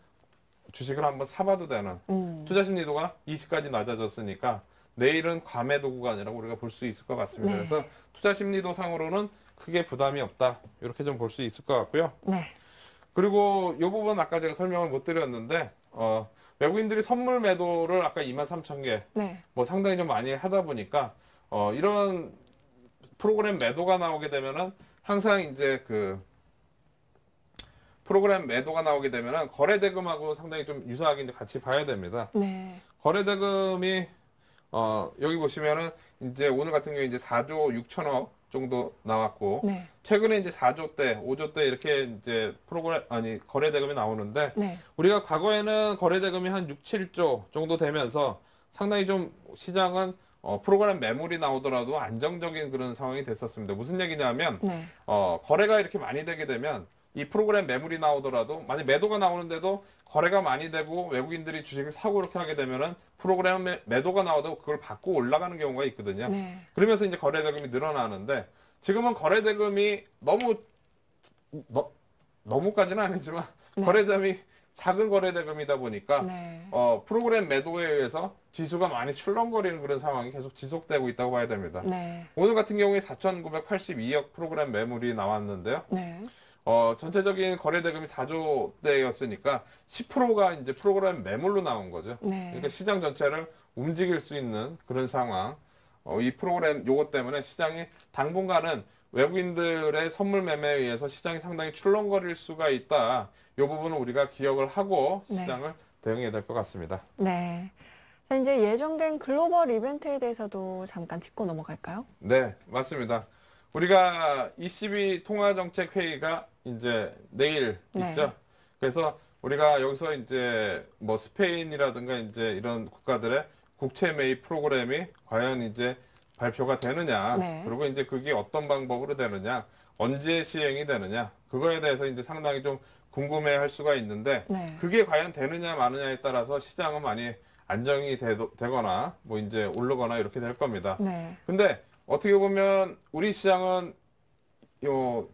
주식을 한번 사봐도 되는 투자 심리도가 20까지 낮아졌으니까 내일은 과매도 구간이라고 우리가 볼 수 있을 것 같습니다. 네. 그래서 투자 심리도 상으로는 크게 부담이 없다. 이렇게 좀 볼 수 있을 것 같고요. 네. 그리고 이 부분 아까 제가 설명을 못 드렸는데 외국인들이 선물 매도를 아까 23,000개 네. 뭐 상당히 좀 많이 하다 보니까 이런 프로그램 매도가 나오게 되면은 항상 이제 그 프로그램 매도가 나오게 되면은 거래대금하고 상당히 좀 유사하게 이제 같이 봐야 됩니다. 네. 거래대금이 여기 보시면은 이제 오늘 같은 경우에 이제 4조 6천억 정도 나왔고 네. 최근에 이제 4조 대, 5조 대 이렇게 이제 거래대금이 나오는데 네. 우리가 과거에는 거래대금이 한 6, 7조 정도 되면서 상당히 좀 시장은 프로그램 매물이 나오더라도 안정적인 그런 상황이 됐었습니다. 무슨 얘기냐면 네. 거래가 이렇게 많이 되게 되면 이 프로그램 매물이 나오더라도 만약 매도가 나오는데도 거래가 많이 되고 외국인들이 주식을 사고 이렇게 하게 되면은 프로그램 매도가 나와도 그걸 받고 올라가는 경우가 있거든요. 네. 그러면서 이제 거래 대금이 늘어나는데 지금은 거래 대금이 너무까지는 아니지만 네. 거래 대금이 작은 거래 대금이다 보니까 네. 프로그램 매도에 의해서 지수가 많이 출렁거리는 그런 상황이 계속 지속되고 있다고 봐야 됩니다. 네. 오늘 같은 경우에 4,982억 프로그램 매물이 나왔는데요. 네. 전체적인 거래 대금이 4조대였으니까 10%가 이제 프로그램 매물로 나온 거죠. 네. 그러니까 시장 전체를 움직일 수 있는 그런 상황. 이 프로그램 요것 때문에 시장이 당분간은 외국인들의 선물 매매에 의해서 시장이 상당히 출렁거릴 수가 있다. 이 부분은 우리가 기억을 하고 네. 시장을 대응해야 될 것 같습니다. 네. 자, 이제 예정된 글로벌 이벤트에 대해서도 잠깐 짚고 넘어갈까요? 네, 맞습니다. 우리가 ECB 통화정책회의가 이제 내일 네. 있죠. 그래서 우리가 여기서 이제 뭐 스페인이라든가 이제 이런 국가들의 국채 매입 프로그램이 과연 이제 발표가 되느냐, 네. 그리고 이제 그게 어떤 방법으로 되느냐, 언제 시행이 되느냐, 그거에 대해서 이제 상당히 좀 궁금해 할 수가 있는데, 네. 그게 과연 되느냐 마느냐에 따라서 시장은 많이 안정이 되거나, 뭐 이제 오르거나 이렇게 될 겁니다. 네. 근데 어떻게 보면 우리 시장은 요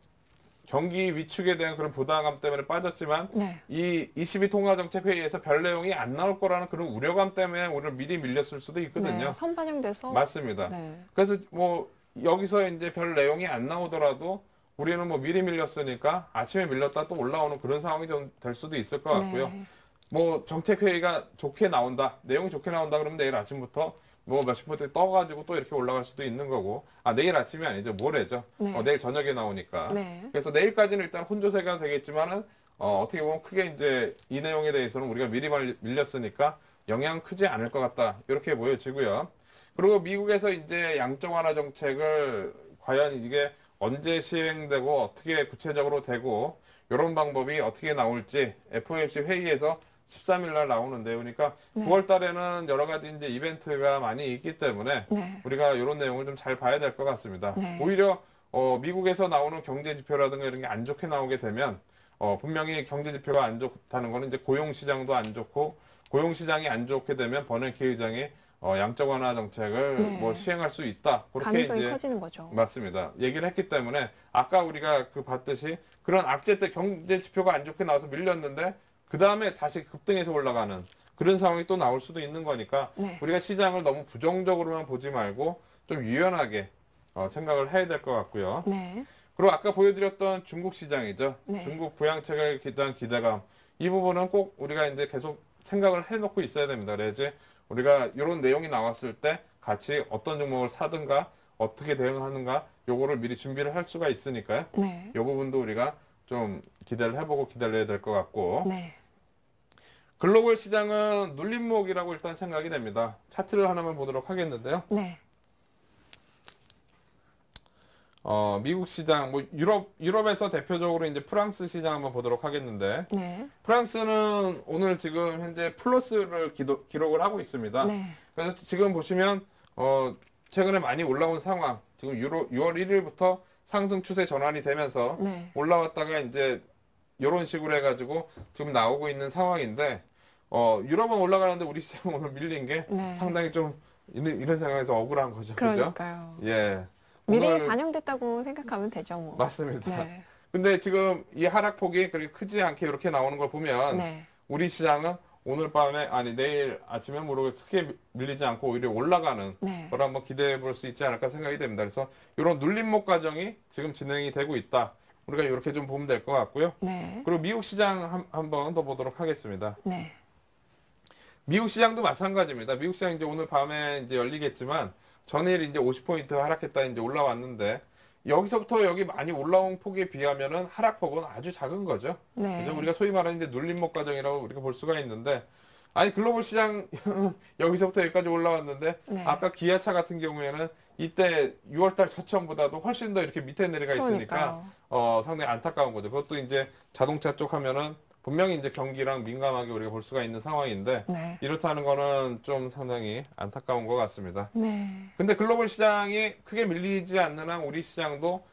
경기 위축에 대한 그런 부담감 때문에 빠졌지만 네. 이 ECB 통화정책회의에서 별 내용이 안 나올 거라는 그런 우려감 때문에 오늘 미리 밀렸을 수도 있거든요. 네. 선반영돼서. 맞습니다. 네. 그래서 뭐 여기서 이제 별 내용이 안 나오더라도 우리는 뭐 미리 밀렸으니까 아침에 밀렸다 또 올라오는 그런 상황이 좀 될 수도 있을 것 같고요. 네. 뭐 정책회의가 좋게 나온다, 내용이 좋게 나온다 그러면 내일 아침부터 뭐 몇십 퍼센트 떠가지고 또 이렇게 올라갈 수도 있는 거고, 내일 아침이 아니죠, 모레죠. 네. 내일 저녁에 나오니까. 네. 그래서 내일까지는 일단 혼조세가 되겠지만은 어떻게 보면 크게 이제 이 내용에 대해서는 우리가 미리 밀렸으니까 영향 크지 않을 것 같다, 이렇게 보여지고요. 그리고 미국에서 이제 양적 완화 정책을 과연 이게 언제 시행되고 어떻게 구체적으로 되고 이런 방법이 어떻게 나올지 FOMC 회의에서 13일 날 나오는데요. 그러니까 네. 9월 달에는 여러 가지 이제 이벤트가 많이 있기 때문에 네. 우리가 이런 내용을 좀 잘 봐야 될 것 같습니다. 네. 오히려 미국에서 나오는 경제 지표라든가 이런 게 안 좋게 나오게 되면 분명히 경제 지표가 안 좋다는 거는 이제 고용 시장도 안 좋고, 고용 시장이 안 좋게 되면 버냉키 의장이 양적 완화 정책을 네. 뭐 시행할 수 있다, 그렇게 가능성이 이제 커지는 거죠. 맞습니다. 얘기를 했기 때문에 아까 우리가 그 봤듯이 그런 악재 때 경제 지표가 안 좋게 나와서 밀렸는데 그 다음에 다시 급등해서 올라가는 그런 상황이 또 나올 수도 있는 거니까 네. 우리가 시장을 너무 부정적으로만 보지 말고 좀 유연하게 생각을 해야 될 것 같고요. 네. 그리고 아까 보여드렸던 중국 시장이죠. 네. 중국 부양책에 대한 기대감, 이 부분은 꼭 우리가 이제 계속 생각을 해놓고 있어야 됩니다. 그래야지 우리가 이런 내용이 나왔을 때 같이 어떤 종목을 사든가 어떻게 대응하는가 요거를 미리 준비를 할 수가 있으니까요. 네. 이 부분도 우리가 좀 기대를 해보고 기다려야 될 것 같고, 네. 글로벌 시장은 눌림목이라고 일단 생각이 됩니다. 차트를 하나만 보도록 하겠는데요. 네. 미국 시장, 뭐 유럽에서 대표적으로 이제 프랑스 시장 한번 보도록 하겠는데, 네. 프랑스는 오늘 지금 현재 플러스를 기록을 하고 있습니다. 네. 그래서 지금 보시면 최근에 많이 올라온 상황, 지금 6월 1일부터 상승 추세 전환이 되면서 네. 올라왔다가 이제 이런 식으로 해가지고 지금 나오고 있는 상황인데, 유럽은 올라가는데 우리 시장은 오늘 밀린 게 네. 상당히 좀 이런 상황에서 억울한 거죠. 그죠? 그러니까요. 예. 미리 오늘 반영됐다고 생각하면 되죠, 뭐. 맞습니다. 네. 근데 지금 이 하락폭이 그렇게 크지 않게 이렇게 나오는 걸 보면 네. 우리 시장은 오늘 밤에, 내일 아침에 모르게 크게 밀리지 않고 오히려 올라가는 네. 걸 한번 기대해 볼 수 있지 않을까 생각이 됩니다. 그래서 이런 눌림목 과정이 지금 진행이 되고 있다. 우리가 이렇게 좀 보면 될 것 같고요. 네. 그리고 미국 시장 한 번 더 보도록 하겠습니다. 네. 미국 시장도 마찬가지입니다. 미국 시장 이제 오늘 밤에 이제 열리겠지만 전일 이제 50포인트 하락했다 이제 올라왔는데, 여기서부터 여기 많이 올라온 폭에 비하면은 하락폭은 아주 작은 거죠. 네. 그래서 우리가 소위 말하는 이제 눌림목 과정이라고 우리가 볼 수가 있는데, 글로벌 시장 여기서부터 여기까지 올라왔는데, 네. 아까 기아차 같은 경우에는 이때 6월달 저점보다도 훨씬 더 이렇게 밑에 내려가 있으니까 그러니까요. 상당히 안타까운 거죠. 그것도 이제 자동차 쪽 하면은 분명히 이제 경기랑 민감하게 우리가 볼 수가 있는 상황인데 네. 이렇다는 거는 좀 상당히 안타까운 것 같습니다. 네. 근데 글로벌 시장이 크게 밀리지 않는 한 우리 시장도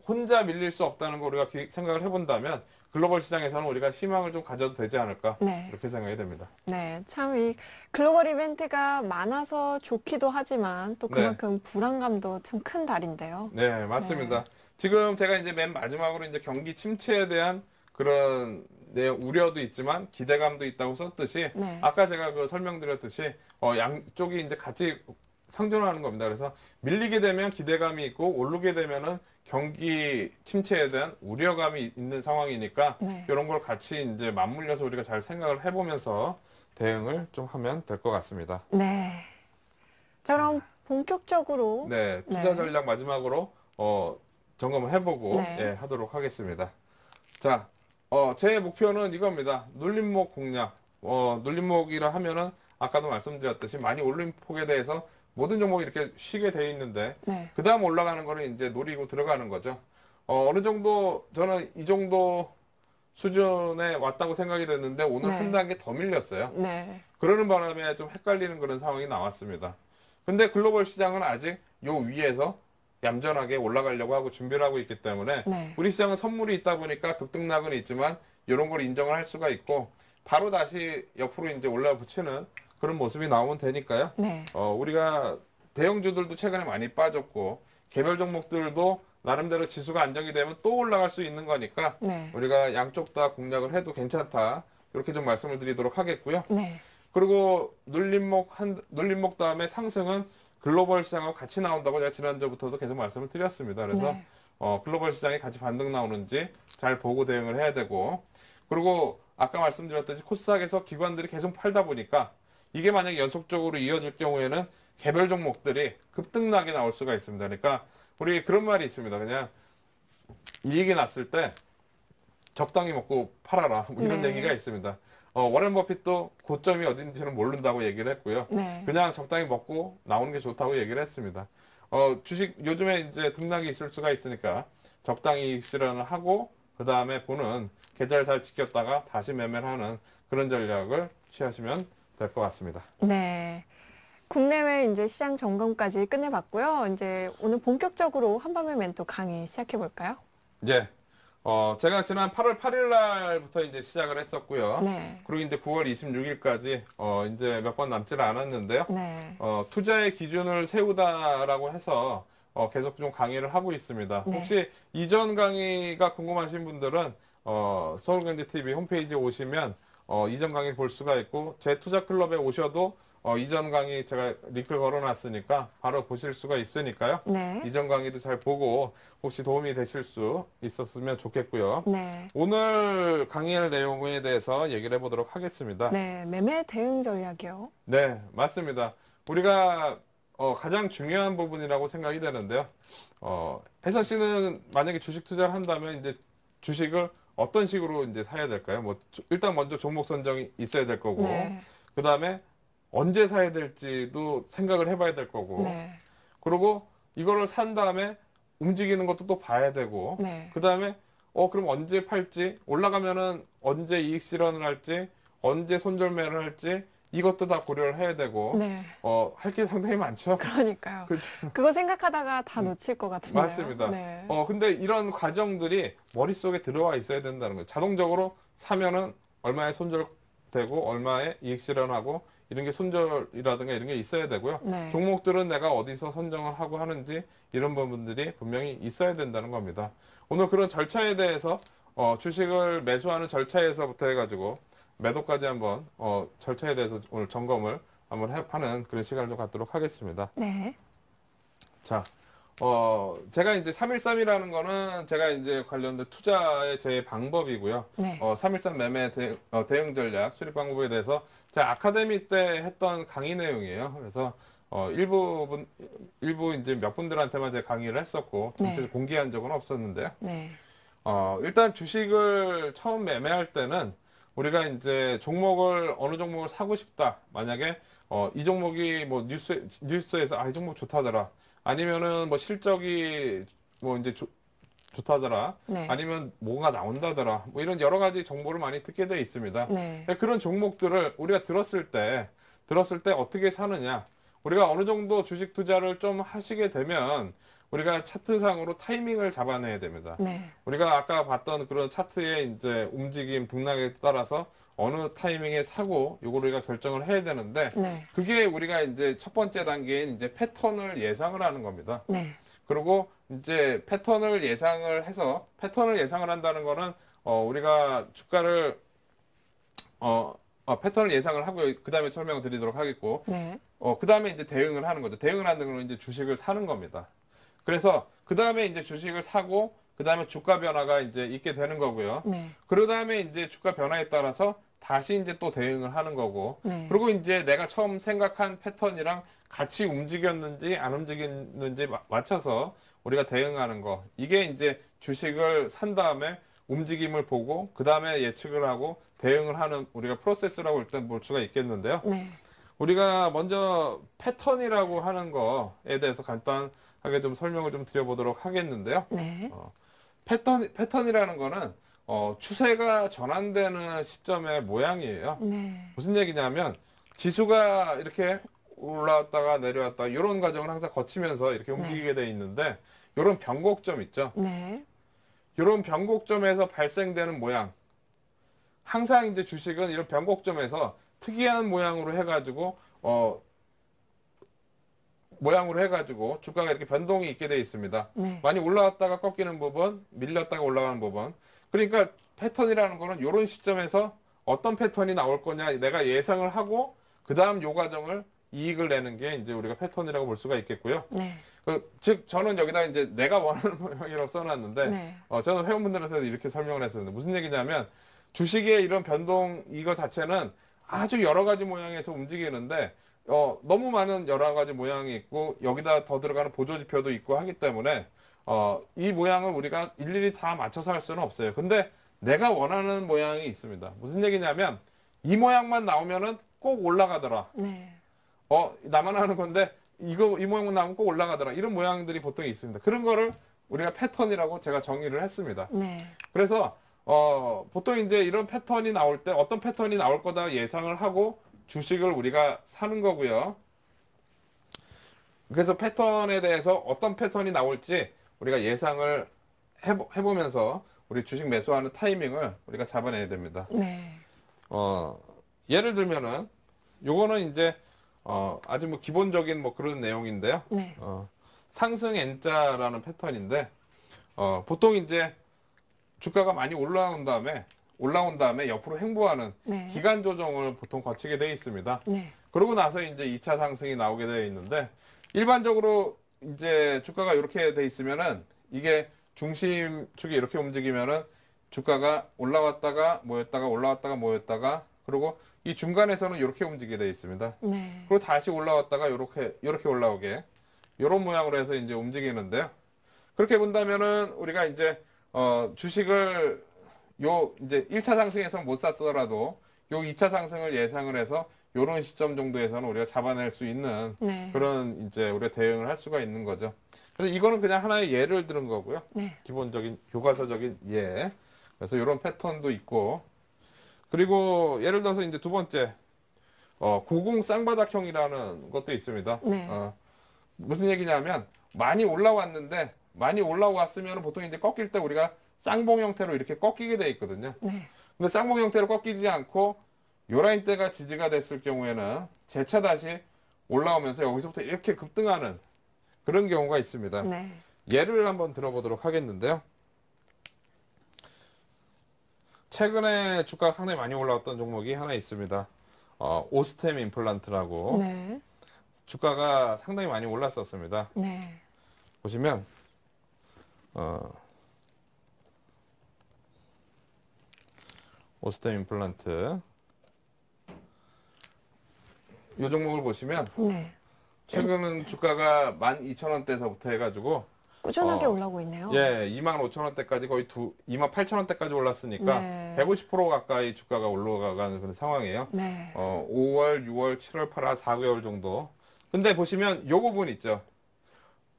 혼자 밀릴 수 없다는 거 우리가 생각을 해본다면 글로벌 시장에서는 우리가 희망을 좀 가져도 되지 않을까 네. 이렇게 생각이 됩니다. 네, 참 이 글로벌 이벤트가 많아서 좋기도 하지만 또 그만큼 불안감도 참 큰 달인데요. 네, 맞습니다. 지금 제가 이제 맨 마지막으로 이제 경기 침체에 대한 그런 내용 우려도 있지만 기대감도 있다고 썼듯이 네. 아까 제가 그 설명드렸듯이 양쪽이 이제 같이 상존하는 겁니다. 그래서 밀리게 되면 기대감이 있고 오르게 되면은 경기 침체에 대한 우려감이 있는 상황이니까 네. 이런 걸 같이 이제 맞물려서 우리가 잘 생각을 해보면서 대응을 좀 하면 될 것 같습니다. 네. 자, 그럼 본격적으로 네, 투자 네. 전략 마지막으로 점검을 해보고 네. 예, 하도록 하겠습니다. 자, 제 목표는 이겁니다. 눌림목 공략. 눌림목이라 하면은 아까도 말씀드렸듯이 많이 올린 폭에 대해서 모든 종목이 이렇게 쉬게 돼 있는데 네. 그 다음 올라가는 거는 이제 노리고 들어가는 거죠. 어느 정도 저는 이 정도 수준에 왔다고 생각이 됐는데 오늘 네. 한 단계 더 밀렸어요. 네. 그러는 바람에 좀 헷갈리는 그런 상황이 나왔습니다. 근데 글로벌 시장은 아직 요 위에서 얌전하게 올라가려고 하고 준비를 하고 있기 때문에 네. 우리 시장은 선물이 있다 보니까 급등락은 있지만 이런 걸 인정을 할 수가 있고 바로 다시 옆으로 이제 올라붙이는 그런 모습이 나오면 되니까요. 네. 우리가 대형주들도 최근에 많이 빠졌고 개별 종목들도 나름대로 지수가 안정이 되면 또 올라갈 수 있는 거니까 네. 우리가 양쪽 다 공략을 해도 괜찮다. 이렇게 좀 말씀을 드리도록 하겠고요. 네. 그리고 눌림목 다음에 상승은 글로벌 시장하고 같이 나온다고 제가 지난주부터도 계속 말씀을 드렸습니다. 그래서 네. 글로벌 시장이 같이 반등 나오는지 잘 보고 대응을 해야 되고 그리고 아까 말씀드렸듯이 코스닥에서 기관들이 계속 팔다 보니까 이게 만약에 연속적으로 이어질 경우에는 개별 종목들이 급등락이 나올 수가 있습니다. 그러니까 우리 그런 말이 있습니다. 그냥 이익이 났을 때 적당히 먹고 팔아라. 뭐 이런 네. 얘기가 있습니다. 워렌 버핏도 고점이 어딘지는 모른다고 얘기를 했고요. 네. 그냥 적당히 먹고 나오는 게 좋다고 얘기를 했습니다. 주식 요즘에 이제 등락이 있을 수가 있으니까 적당히 실현을 하고 그 다음에 보는 계좌를 잘 지켰다가 다시 매매를 하는 그런 전략을 취하시면 될 것 같습니다. 네. 국내외 이제 시장 점검까지 끝내봤고요. 이제 오늘 본격적으로 한밤의 멘토 강의 시작해 볼까요? 이제 제가 지난 8월 8일 날부터 이제 시작을 했었고요. 네. 그리고 이제 9월 26일까지 이제 몇 번 남지를 않았는데요. 네. 투자의 기준을 세우다라고 해서 계속 좀 강의를 하고 있습니다. 네. 혹시 이전 강의가 궁금하신 분들은 서울경제TV 홈페이지에 오시면 이전 강의 볼 수가 있고 제 투자클럽에 오셔도 이전 강의 제가 링크를 걸어놨으니까 바로 보실 수가 있으니까요. 네. 이전 강의도 잘 보고 혹시 도움이 되실 수 있었으면 좋겠고요. 네. 오늘 강의할 내용에 대해서 얘기를 해보도록 하겠습니다. 네. 매매 대응 전략이요. 네, 맞습니다. 우리가 가장 중요한 부분이라고 생각이 되는데요. 혜선 씨는 만약에 주식 투자를 한다면 이제 주식을 어떤 식으로 이제 사야 될까요? 뭐 일단 먼저 종목 선정이 있어야 될 거고, 네. 그 다음에 언제 사야 될지도 생각을 해봐야 될 거고, 네. 그리고 이거를 산 다음에 움직이는 것도 또 봐야 되고, 네. 그 다음에 그럼 언제 팔지? 올라가면은 언제 이익 실현을 할지, 언제 손절매를 할지 이것도 다 고려를 해야 되고, 네. 할 게 상당히 많죠. 그러니까요. 그죠? 그거 생각하다가 다 놓칠 것 같은데요. 맞습니다. 네. 근데 이런 과정들이 머릿속에 들어와 있어야 된다는 거예요. 자동적으로 사면은 얼마에 손절되고, 얼마에 이익 실현하고, 이런 게 손절이라든가 이런 게 있어야 되고요. 네. 종목들은 내가 어디서 선정을 하고 하는지 이런 부분들이 분명히 있어야 된다는 겁니다. 오늘 그런 절차에 대해서 주식을 매수하는 절차에서부터 해가지고 매도까지 한번 절차에 대해서 오늘 점검을 한번 하는 그런 시간을 좀 갖도록 하겠습니다. 네. 자, 제가 이제 313이라는 거는 제가 이제 관련된 투자의 제 방법이고요. 네. 313 매매 대응 전략 수립 방법에 대해서 제가 아카데미 때 했던 강의 내용이에요. 그래서 일부 이제 몇 분들한테만 제가 강의를 했었고 전체 네. 공개한 적은 없었는데요. 네. 일단 주식을 처음 매매할 때는 우리가 이제 어느 종목을 사고 싶다. 만약에 이 종목이 뭐 뉴스에서 이 종목 좋다더라. 아니면은 뭐 실적이 뭐 이제 좋다더라. 네. 아니면 뭐가 나온다더라. 뭐 이런 여러 가지 정보를 많이 듣게 돼 있습니다. 네. 그런 종목들을 우리가 들었을 때 어떻게 사느냐. 우리가 어느 정도 주식 투자를 좀 하시게 되면 우리가 차트상으로 타이밍을 잡아내야 됩니다. 네. 우리가 아까 봤던 그런 차트의 이제 움직임, 등락에 따라서 어느 타이밍에 사고 요거를 우리가 결정을 해야 되는데 네. 그게 우리가 이제 첫 번째 단계인 이제 패턴을 예상을 하는 겁니다. 네. 그리고 이제 패턴을 예상을 해서 패턴을 예상을 한다는 거는 우리가 주가를 패턴을 예상을 하고 그 다음에 설명을 드리도록 하겠고 네. 그 다음에 이제 대응을 하는 거죠. 대응을 하는 건 이제 주식을 사는 겁니다. 그래서 그 다음에 이제 주식을 사고 그 다음에 주가 변화가 이제 있게 되는 거고요. 네. 그 다음에 이제 주가 변화에 따라서 다시 이제 또 대응을 하는 거고. 네. 그리고 이제 내가 처음 생각한 패턴이랑 같이 움직였는지 안 움직였는지 맞춰서 우리가 대응하는 거. 이게 이제 주식을 산 다음에 움직임을 보고 그 다음에 예측을 하고 대응을 하는 우리가 프로세스라고 일단 볼 수가 있겠는데요. 네. 우리가 먼저 패턴이라고 하는 거에 대해서 간단하게 좀 설명을 좀 드려보도록 하겠는데요. 네. 패턴이라는 거는 추세가 전환되는 시점의 모양이에요. 네. 무슨 얘기냐면 지수가 이렇게 올라왔다가 내려왔다가 이런 과정을 항상 거치면서 이렇게 움직이게 돼 있는데 이런 변곡점 있죠. 네. 이런 변곡점에서 발생되는 모양. 항상 이제 주식은 이런 변곡점에서 특이한 모양으로 해가지고 주가가 이렇게 변동이 있게 돼 있습니다. 네. 많이 올라왔다가 꺾이는 부분, 밀렸다가 올라가는 부분. 그러니까 패턴이라는 거는 이런 시점에서 어떤 패턴이 나올 거냐 내가 예상을 하고 그 다음 요 과정을 이익을 내는 게 이제 우리가 패턴이라고 볼 수가 있겠고요. 네. 즉 저는 여기다 이제 내가 원하는 모양이라고 써놨는데 네. 저는 회원분들한테도 이렇게 설명을 했었는데 무슨 얘기냐면 주식의 이런 변동 이거 자체는 아주 여러 가지 모양에서 움직이는데 너무 많은 여러 가지 모양이 있고 여기다 더 들어가는 보조지표도 있고 하기 때문에 이 모양을 우리가 일일이 다 맞춰서 할 수는 없어요. 근데 내가 원하는 모양이 있습니다. 무슨 얘기냐면 이 모양만 나오면은 꼭 올라가더라. 네. 나만 하는 건데 이 모양만 나오면 꼭 올라가더라. 이런 모양들이 보통 있습니다. 그런 거를 우리가 패턴이라고 제가 정의를 했습니다. 네. 그래서 보통 이제 이런 패턴이 나올 때 어떤 패턴이 나올 거다 예상을 하고 주식을 우리가 사는 거고요. 그래서 패턴에 대해서 어떤 패턴이 나올지 우리가 예상을 해보면서 우리 주식 매수하는 타이밍을 우리가 잡아내야 됩니다. 네. 예를 들면은 요거는 이제 아주 뭐 기본적인 뭐 그런 내용인데요. 네. 상승 N자라는 패턴인데 보통 이제 주가가 많이 올라온 다음에 옆으로 횡보하는 네. 기간 조정을 보통 거치게 돼 있습니다. 네. 그러고 나서 이제 2차 상승이 나오게 되어 있는데 일반적으로 이제 주가가 이렇게 돼 있으면은 이게 중심축이 이렇게 움직이면은 주가가 올라왔다가 모였다가 올라왔다가 모였다가 그리고 이 중간에서는 이렇게 움직이게 되어 있습니다. 네. 그리고 다시 올라왔다가 이렇게 올라오게 이런 모양으로 해서 이제 움직이는데요. 그렇게 본다면은 우리가 이제 주식을 이제 1차 상승에서 못 샀더라도 요 2차 상승을 예상을 해서 요런 시점 정도에서는 우리가 잡아낼 수 있는 네. 그런 이제 우리가 대응을 할 수가 있는 거죠. 그래서 이거는 그냥 하나의 예를 들은 거고요. 네. 기본적인 교과서적인 예. 그래서 이런 패턴도 있고 그리고 예를 들어서 이제 두 번째 고공 쌍바닥형이라는 것도 있습니다. 네. 무슨 얘기냐면 많이 올라왔으면 보통 이제 꺾일 때 우리가 쌍봉 형태로 이렇게 꺾이게 돼 있거든요. 네. 근데 쌍봉 형태로 꺾이지 않고 요 라인대가 지지가 됐을 경우에는 재차 다시 올라오면서 여기서부터 이렇게 급등하는 그런 경우가 있습니다. 네. 예를 한번 들어보도록 하겠는데요. 최근에 주가가 상당히 많이 올라왔던 종목이 하나 있습니다. 오스템 임플란트라고 네. 주가가 상당히 많이 올랐었습니다. 네. 보시면 오스템 임플란트 이 종목을 보시면 네. 최근은 주가가 12,000원대에서부터 해가지고 꾸준하게 올라오고 있네요. 예, 25,000원대까지 거의 28,000원대까지 올랐으니까 네. 150% 가까이 주가가 올라가는 그런 상황이에요. 네. 5월, 6월, 7월, 8월, 4개월 정도. 근데 보시면 요 부분 있죠.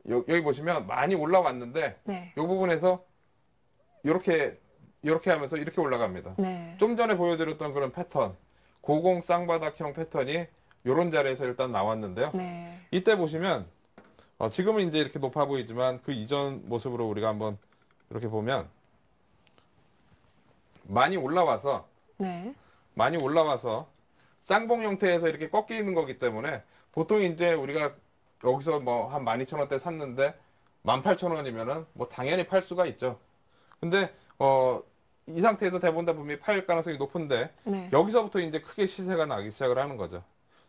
여기 보시면 많이 올라왔는데 네. 요 부분에서 이렇게 하면서 이렇게 올라갑니다. 네. 좀 전에 보여드렸던 그런 패턴, 고공 쌍바닥형 패턴이 이런 자리에서 일단 나왔는데요. 네. 이때 보시면 지금은 이제 이렇게 높아 보이지만 그 이전 모습으로 우리가 한번 이렇게 보면 많이 올라와서 네. 쌍봉 형태에서 이렇게 꺾이는 거기 때문에 보통 이제 우리가 여기서 뭐 한 12,000원대 샀는데 18,000원이면은 뭐 당연히 팔 수가 있죠. 근데 이 상태에서 대본분이 팔 가능성이 높은데 네. 여기서부터 이제 크게 시세가 나기 시작을 하는 거죠.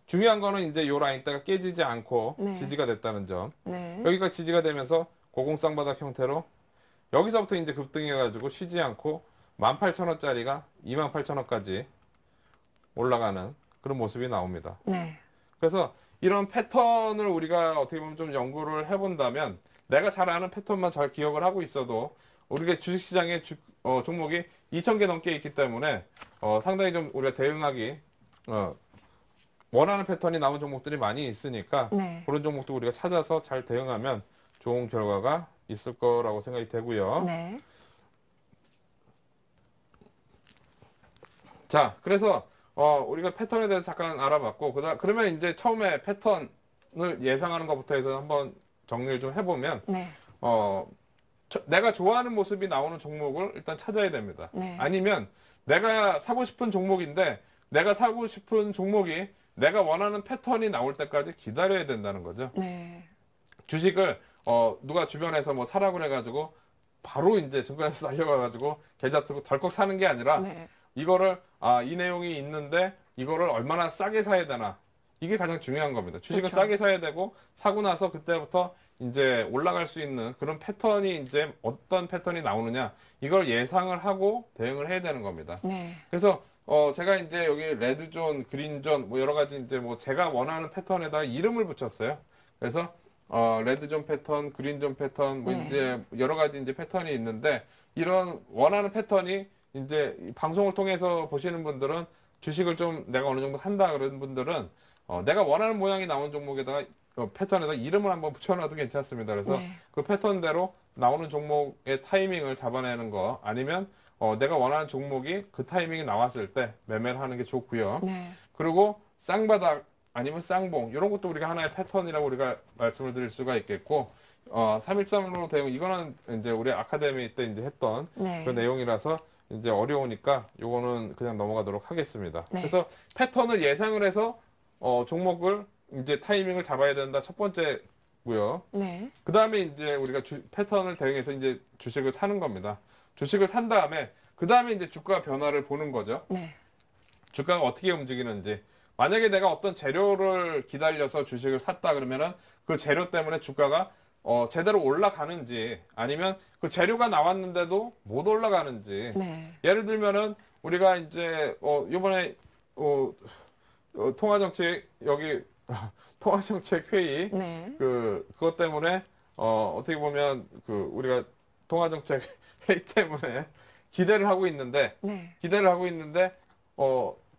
중요한 거는 이제 요 라인대가 깨지지 않고 네. 지지가 됐다는 점. 네. 여기가 지지가 되면서 고공 쌍바닥 형태로 여기서부터 이제 급등해가지고 쉬지 않고 18,000원짜리가 28,000원까지 올라가는 그런 모습이 나옵니다. 네. 그래서 이런 패턴을 우리가 어떻게 보면 좀 연구를 해본다면 내가 잘 아는 패턴만 잘 기억을 하고 있어도 우리가 주식시장에 종목이 2,000개 넘게 있기 때문에 상당히 좀 우리가 대응하기 원하는 패턴이 나온 종목들이 많이 있으니까 네. 그런 종목도 우리가 찾아서 잘 대응하면 좋은 결과가 있을 거라고 생각이 되고요. 네. 자, 그래서 우리가 패턴에 대해서 잠깐 알아봤고 그러면 이제 처음에 패턴을 예상하는 것부터 해서 한번 정리를 좀 해보면 네. 내가 좋아하는 모습이 나오는 종목을 일단 찾아야 됩니다. 네. 아니면 내가 사고 싶은 종목인데 내가 사고 싶은 종목이 내가 원하는 패턴이 나올 때까지 기다려야 된다는 거죠. 네. 주식을 누가 주변에서 뭐 사라고 그래가지고 바로 이제 증권에서 달려가가지고 계좌 들고 덜컥 사는 게 아니라 네. 이거를 이 내용이 있는데 이거를 얼마나 싸게 사야 되나 이게 가장 중요한 겁니다. 주식은 그렇죠. 싸게 사야 되고 사고 나서 그때부터 이제 올라갈 수 있는 그런 패턴이 이제 어떤 패턴이 나오느냐 이걸 예상을 하고 대응을 해야 되는 겁니다. 네. 그래서 제가 이제 여기 레드존, 그린존 뭐 여러 가지 이제 뭐 제가 원하는 패턴에다가 이름을 붙였어요. 그래서 레드존 패턴, 그린존 패턴 뭐 네. 이제 여러 가지 이제 패턴이 있는데 이런 원하는 패턴이 이제 이 방송을 통해서 보시는 분들은 주식을 좀 내가 어느 정도 한다 그런 분들은 내가 원하는 모양이 나온 종목에다가 패턴에다 이름을 한번 붙여놔도 괜찮습니다. 그래서 네. 그 패턴대로 나오는 종목의 타이밍을 잡아내는 거 아니면 내가 원하는 종목이 그 타이밍이 나왔을 때 매매를 하는 게 좋고요. 네. 그리고 쌍바닥 아니면 쌍봉 이런 것도 우리가 하나의 패턴이라고 우리가 말씀을 드릴 수가 있겠고 313로 대응 이거는 이제 우리 아카데미 때 이제 했던 네. 그 내용이라서 이제 어려우니까 요거는 그냥 넘어가도록 하겠습니다. 네. 그래서 패턴을 예상을 해서 종목을 이제 타이밍을 잡아야 된다 첫 번째고요. 네. 그 다음에 이제 우리가 패턴을 대응해서 이제 주식을 사는 겁니다. 주식을 산 다음에 그 다음에 이제 주가 변화를 보는 거죠. 네. 주가가 어떻게 움직이는지. 만약에 내가 어떤 재료를 기다려서 주식을 샀다 그러면은 그 재료 때문에 주가가 제대로 올라가는지 아니면 그 재료가 나왔는데도 못 올라가는지. 네. 예를 들면은 우리가 이제 이번에 통화정책 여기 통화정책 회의 네. 그것 때문에 어떻게 보면 그 우리가 통화정책 회의 때문에 기대를 하고 있는데 네.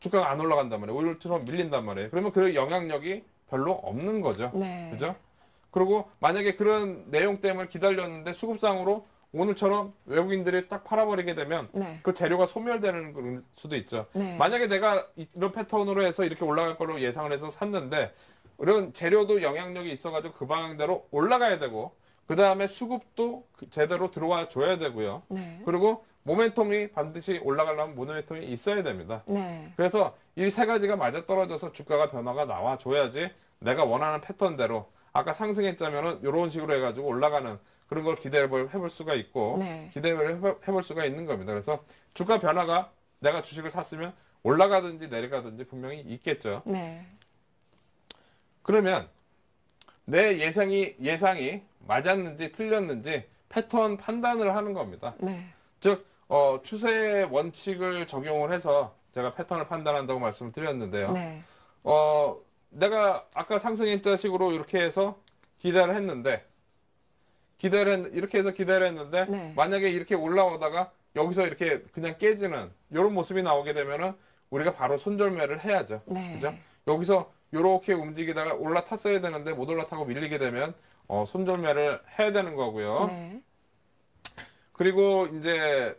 주가가 안 올라간단 말이에요. 오히려처럼 밀린단 말이에요. 그러면 그 영향력이 별로 없는 거죠. 네. 그죠? 그리고 만약에 그런 내용 때문에 기다렸는데 수급상으로 오늘처럼 외국인들이 딱 팔아버리게 되면 네. 그 재료가 소멸되는 수도 있죠. 네. 만약에 내가 이런 패턴으로 해서 이렇게 올라갈 거로 예상을 해서 샀는데 이런 재료도 영향력이 있어가지고 그 방향대로 올라가야 되고 그 다음에 수급도 제대로 들어와 줘야 되고요. 네. 그리고 모멘텀이 반드시 올라가려면 모멘텀이 있어야 됩니다. 네. 그래서 이 세 가지가 맞아떨어져서 주가가 변화가 나와줘야지 내가 원하는 패턴대로 아까 상승했자면은 이런 식으로 해가지고 올라가는 그런 걸 기대해볼 수가 있고 네. 기대를 해볼 수가 있는 겁니다. 그래서 주가 변화가 내가 주식을 샀으면 올라가든지 내려가든지 분명히 있겠죠. 네. 그러면 내 예상이 맞았는지 틀렸는지 패턴 판단을 하는 겁니다. 네. 즉 추세 원칙을 적용을 해서 제가 패턴을 판단한다고 말씀을 드렸는데요. 네. 내가 아까 상승했자 식으로 이렇게 해서 기대를 했는데 이렇게 해서 기대를 했는데 네. 만약에 이렇게 올라오다가 여기서 이렇게 그냥 깨지는 이런 모습이 나오게 되면은 우리가 바로 손절매를 해야죠. 네. 그죠? 여기서 이렇게 움직이다가 올라탔어야 되는데 못 올라타고 밀리게 되면 손절매를 해야 되는 거고요. 네. 그리고 이제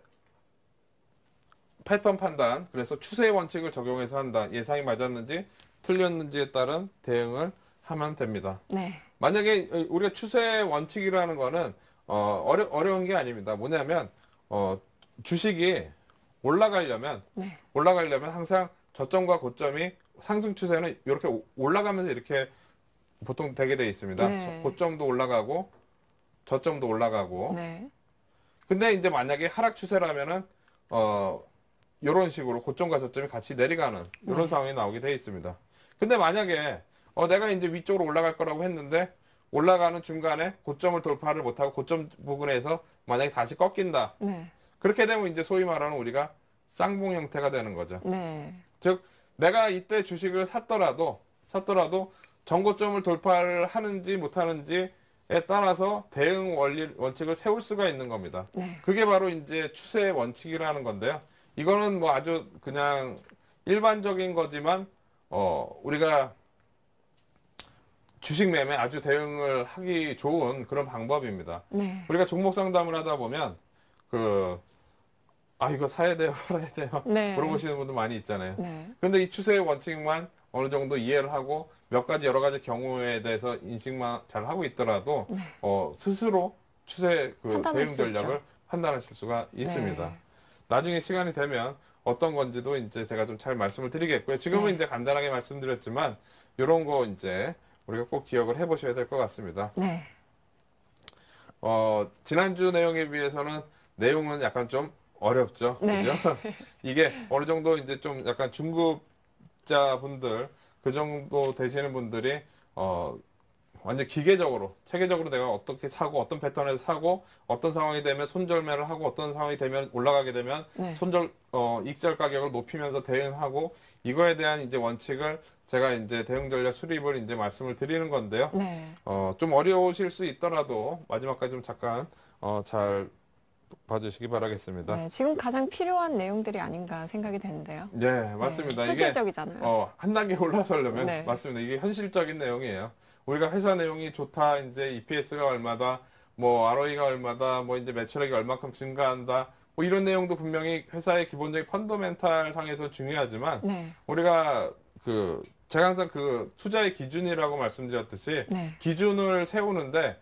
패턴 판단, 그래서 추세 원칙을 적용해서 한다. 예상이 맞았는지 틀렸는지에 따른 대응을 하면 됩니다. 네. 만약에 우리가 추세 원칙이라는 거는 어려운 게 아닙니다. 뭐냐면 주식이 올라가려면 네. 항상 저점과 고점이 상승 추세는 이렇게 올라가면서 이렇게 보통 되게 돼 있습니다. 네. 고점도 올라가고 저점도 올라가고. 네. 근데 이제 만약에 하락 추세라면은 이런 식으로 고점과 저점이 같이 내려가는 이런 네. 상황이 나오게 돼 있습니다. 근데 만약에 내가 이제 위쪽으로 올라갈 거라고 했는데 올라가는 중간에 고점을 돌파를 못하고 고점 부근에서 만약에 다시 꺾인다. 네. 그렇게 되면 이제 소위 말하는 우리가 쌍봉 형태가 되는 거죠. 네. 즉 내가 이때 주식을 샀더라도 전고점을 돌파를 하는지 못하는지에 따라서 대응 원칙을 세울 수가 있는 겁니다. 네. 그게 바로 이제 추세 원칙이라는 건데요. 이거는 뭐 아주 그냥 일반적인 거지만 우리가 주식 매매 아주 대응을 하기 좋은 그런 방법입니다. 네. 우리가 종목 상담을 하다 보면 이거 사야 돼요, 팔아야 돼요. 네. 물어보시는 분들 많이 있잖아요. 네. 근데 이 추세의 원칙만 어느 정도 이해를 하고 몇 가지 여러 가지 경우에 대해서 인식만 잘 하고 있더라도 네. 스스로 추세 판단할 대응 수 전략을 있죠. 판단하실 수가 있습니다. 네. 나중에 시간이 되면 어떤 건지도 이제 제가 좀 잘 말씀을 드리겠고요. 지금은 네. 이제 간단하게 말씀드렸지만 이런 거 이제 우리가 꼭 기억을 해보셔야 될 것 같습니다. 네. 지난주 내용에 비해서는 내용은 약간 좀 어렵죠. 네. 그죠? 이게 어느 정도 이제 좀 약간 중급자 분들, 그 정도 되시는 분들이, 완전 기계적으로, 체계적으로 내가 어떻게 사고, 어떤 패턴에서 사고, 어떤 상황이 되면 손절매를 하고, 어떤 상황이 되면 올라가게 되면 네. 익절 가격을 높이면서 대응하고, 이거에 대한 이제 원칙을 제가 이제 대응 전략 수립을 이제 말씀을 드리는 건데요. 네. 좀 어려우실 수 있더라도 마지막까지 좀 잠깐, 잘 봐주시기 바라겠습니다. 네. 지금 가장 필요한 내용들이 아닌가 생각이 되는데요. 네, 맞습니다. 네. 현실적이잖아요. 한 단계 올라서려면 네. 맞습니다. 이게 현실적인 내용이에요. 우리가 회사 내용이 좋다, 이제 EPS가 얼마다, 뭐 ROE가 얼마다, 뭐 이제 매출액이 얼마큼 증가한다, 뭐 이런 내용도 분명히 회사의 기본적인 펀더멘탈 상에서 중요하지만 네. 우리가 제가 항상 투자의 기준이라고 말씀드렸듯이 네. 기준을 세우는데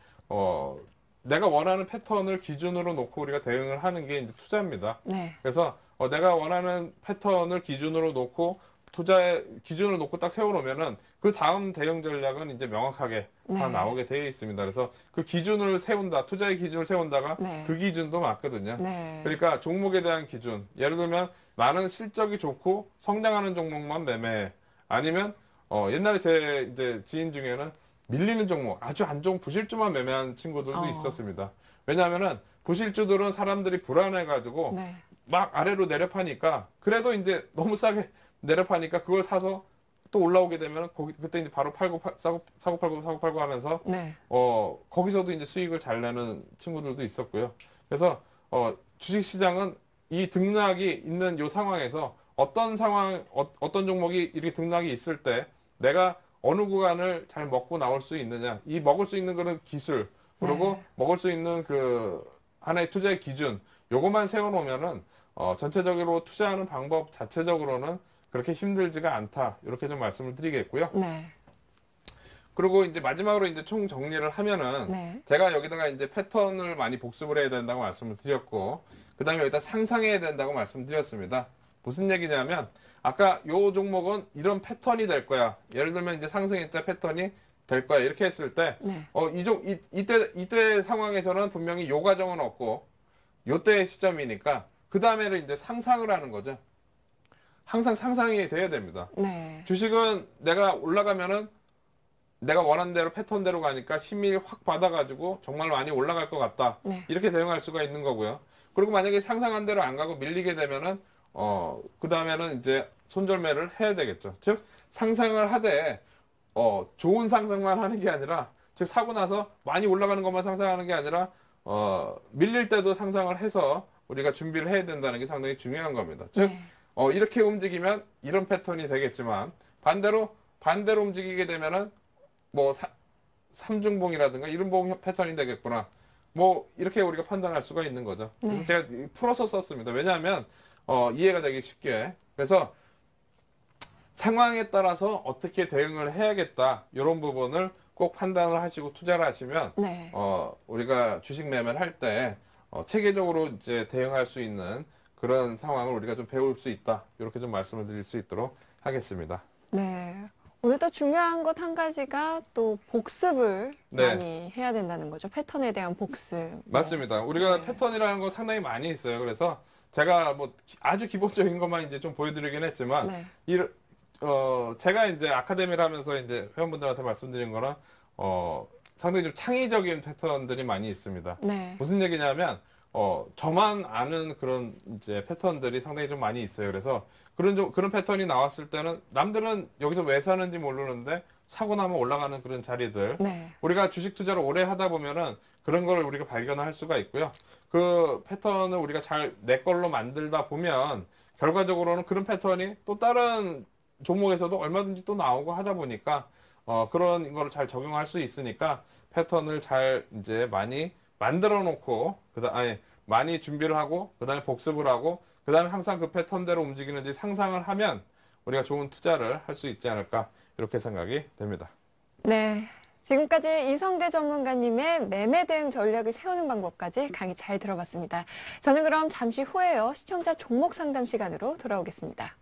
내가 원하는 패턴을 기준으로 놓고 우리가 대응을 하는 게 이제 투자입니다. 네. 그래서 내가 원하는 패턴을 기준으로 놓고 투자의 기준을 놓고 딱 세워놓으면은 그 다음 대응 전략은 이제 명확하게 다 네. 나오게 되어 있습니다. 그래서 그 기준을 세운다, 투자의 기준을 세운다가 네. 그 기준도 맞거든요. 네. 그러니까 종목에 대한 기준, 예를 들면 나는 실적이 좋고 성장하는 종목만 매매해. 아니면 옛날에 제 이제 지인 중에는 밀리는 종목, 아주 안 좋은 부실주만 매매한 친구들도 있었습니다. 왜냐하면은 부실주들은 사람들이 불안해가지고 네. 막 아래로 내려파니까 그래도 이제 너무 싸게 내려파니까 그걸 사서 또 올라오게 되면 그때 이제 바로 사고 팔고 하면서 네. 거기서도 이제 수익을 잘 내는 친구들도 있었고요. 그래서 주식 시장은 이 등락이 있는 요 상황에서 어떤 종목이 이렇게 등락이 있을 때 내가 어느 구간을 잘 먹고 나올 수 있느냐. 이 먹을 수 있는 거는 기술, 그리고 네. 먹을 수 있는 하나의 투자의 기준, 요것만 세워놓으면은, 전체적으로 투자하는 방법 자체적으로는 그렇게 힘들지가 않다. 이렇게 좀 말씀을 드리겠고요. 네. 그리고 이제 마지막으로 이제 총 정리를 하면은, 네. 제가 여기다가 이제 패턴을 많이 복습을 해야 된다고 말씀을 드렸고, 그 다음에 여기다 상상해야 된다고 말씀드렸습니다. 무슨 얘기냐면, 아까 요 종목은 이런 패턴이 될 거야. 예를 들면 이제 상승일자 패턴이 될 거야. 이렇게 했을 때, 네. 이때 상황에서는 분명히 요 과정은 없고, 요때의 시점이니까, 그 다음에는 이제 상상을 하는 거죠. 항상 상상이 돼야 됩니다. 네. 주식은 내가 올라가면은 내가 원하는 대로 패턴대로 가니까 힘이 확 받아가지고 정말 많이 올라갈 것 같다. 네. 이렇게 대응할 수가 있는 거고요. 그리고 만약에 상상한 대로 안 가고 밀리게 되면은, 그 다음에는 이제 손절매를 해야 되겠죠. 즉, 상상을 하되, 좋은 상상만 하는 게 아니라, 즉, 사고 나서 많이 올라가는 것만 상상하는 게 아니라, 밀릴 때도 상상을 해서 우리가 준비를 해야 된다는 게 상당히 중요한 겁니다. 즉, 네. 이렇게 움직이면 이런 패턴이 되겠지만, 반대로 움직이게 되면은, 뭐, 삼중봉이라든가 이런 봉 패턴이 되겠구나. 뭐 이렇게 우리가 판단할 수가 있는 거죠. 그래서 네. 제가 풀어서 썼습니다. 왜냐하면 이해가 되기 쉽게. 그래서 상황에 따라서 어떻게 대응을 해야겠다 이런 부분을 꼭 판단을 하시고 투자를 하시면 네. 우리가 주식 매매를 할 때 체계적으로 이제 대응할 수 있는 그런 상황을 우리가 좀 배울 수 있다. 이렇게 좀 말씀을 드릴 수 있도록 하겠습니다. 네. 오늘 또 중요한 것 한 가지가 또 복습을 네. 많이 해야 된다는 거죠. 패턴에 대한 복습. 맞습니다. 우리가 네. 패턴이라는 거 상당히 많이 있어요. 그래서 제가 뭐 아주 기본적인 것만 이제 좀 보여드리긴 했지만 네. 제가 이제 아카데미를 하면서 이제 회원분들한테 말씀드린 거는 상당히 좀 창의적인 패턴들이 많이 있습니다. 네. 무슨 얘기냐면 저만 아는 그런 이제 패턴들이 상당히 좀 많이 있어요. 그래서 그런 패턴이 나왔을 때는 남들은 여기서 왜 사는지 모르는데 사고 나면 올라가는 그런 자리들. 네. 우리가 주식 투자를 오래 하다 보면은 그런 걸 우리가 발견할 수가 있고요. 그 패턴을 우리가 잘 내 걸로 만들다 보면 결과적으로는 그런 패턴이 또 다른 종목에서도 얼마든지 또 나오고 하다 보니까 그런 거를 잘 적용할 수 있으니까 패턴을 잘 이제 많이 만들어 놓고 아니 많이 준비를 하고 그다음에 복습을 하고 그다음에 항상 그 패턴대로 움직이는지 상상을 하면 우리가 좋은 투자를 할 수 있지 않을까 이렇게 생각이 됩니다. 네. 지금까지 이성대 전문가님의 매매 대응 전략을 세우는 방법까지 강의 잘 들어봤습니다. 저는 그럼 잠시 후에요. 시청자 종목 상담 시간으로 돌아오겠습니다.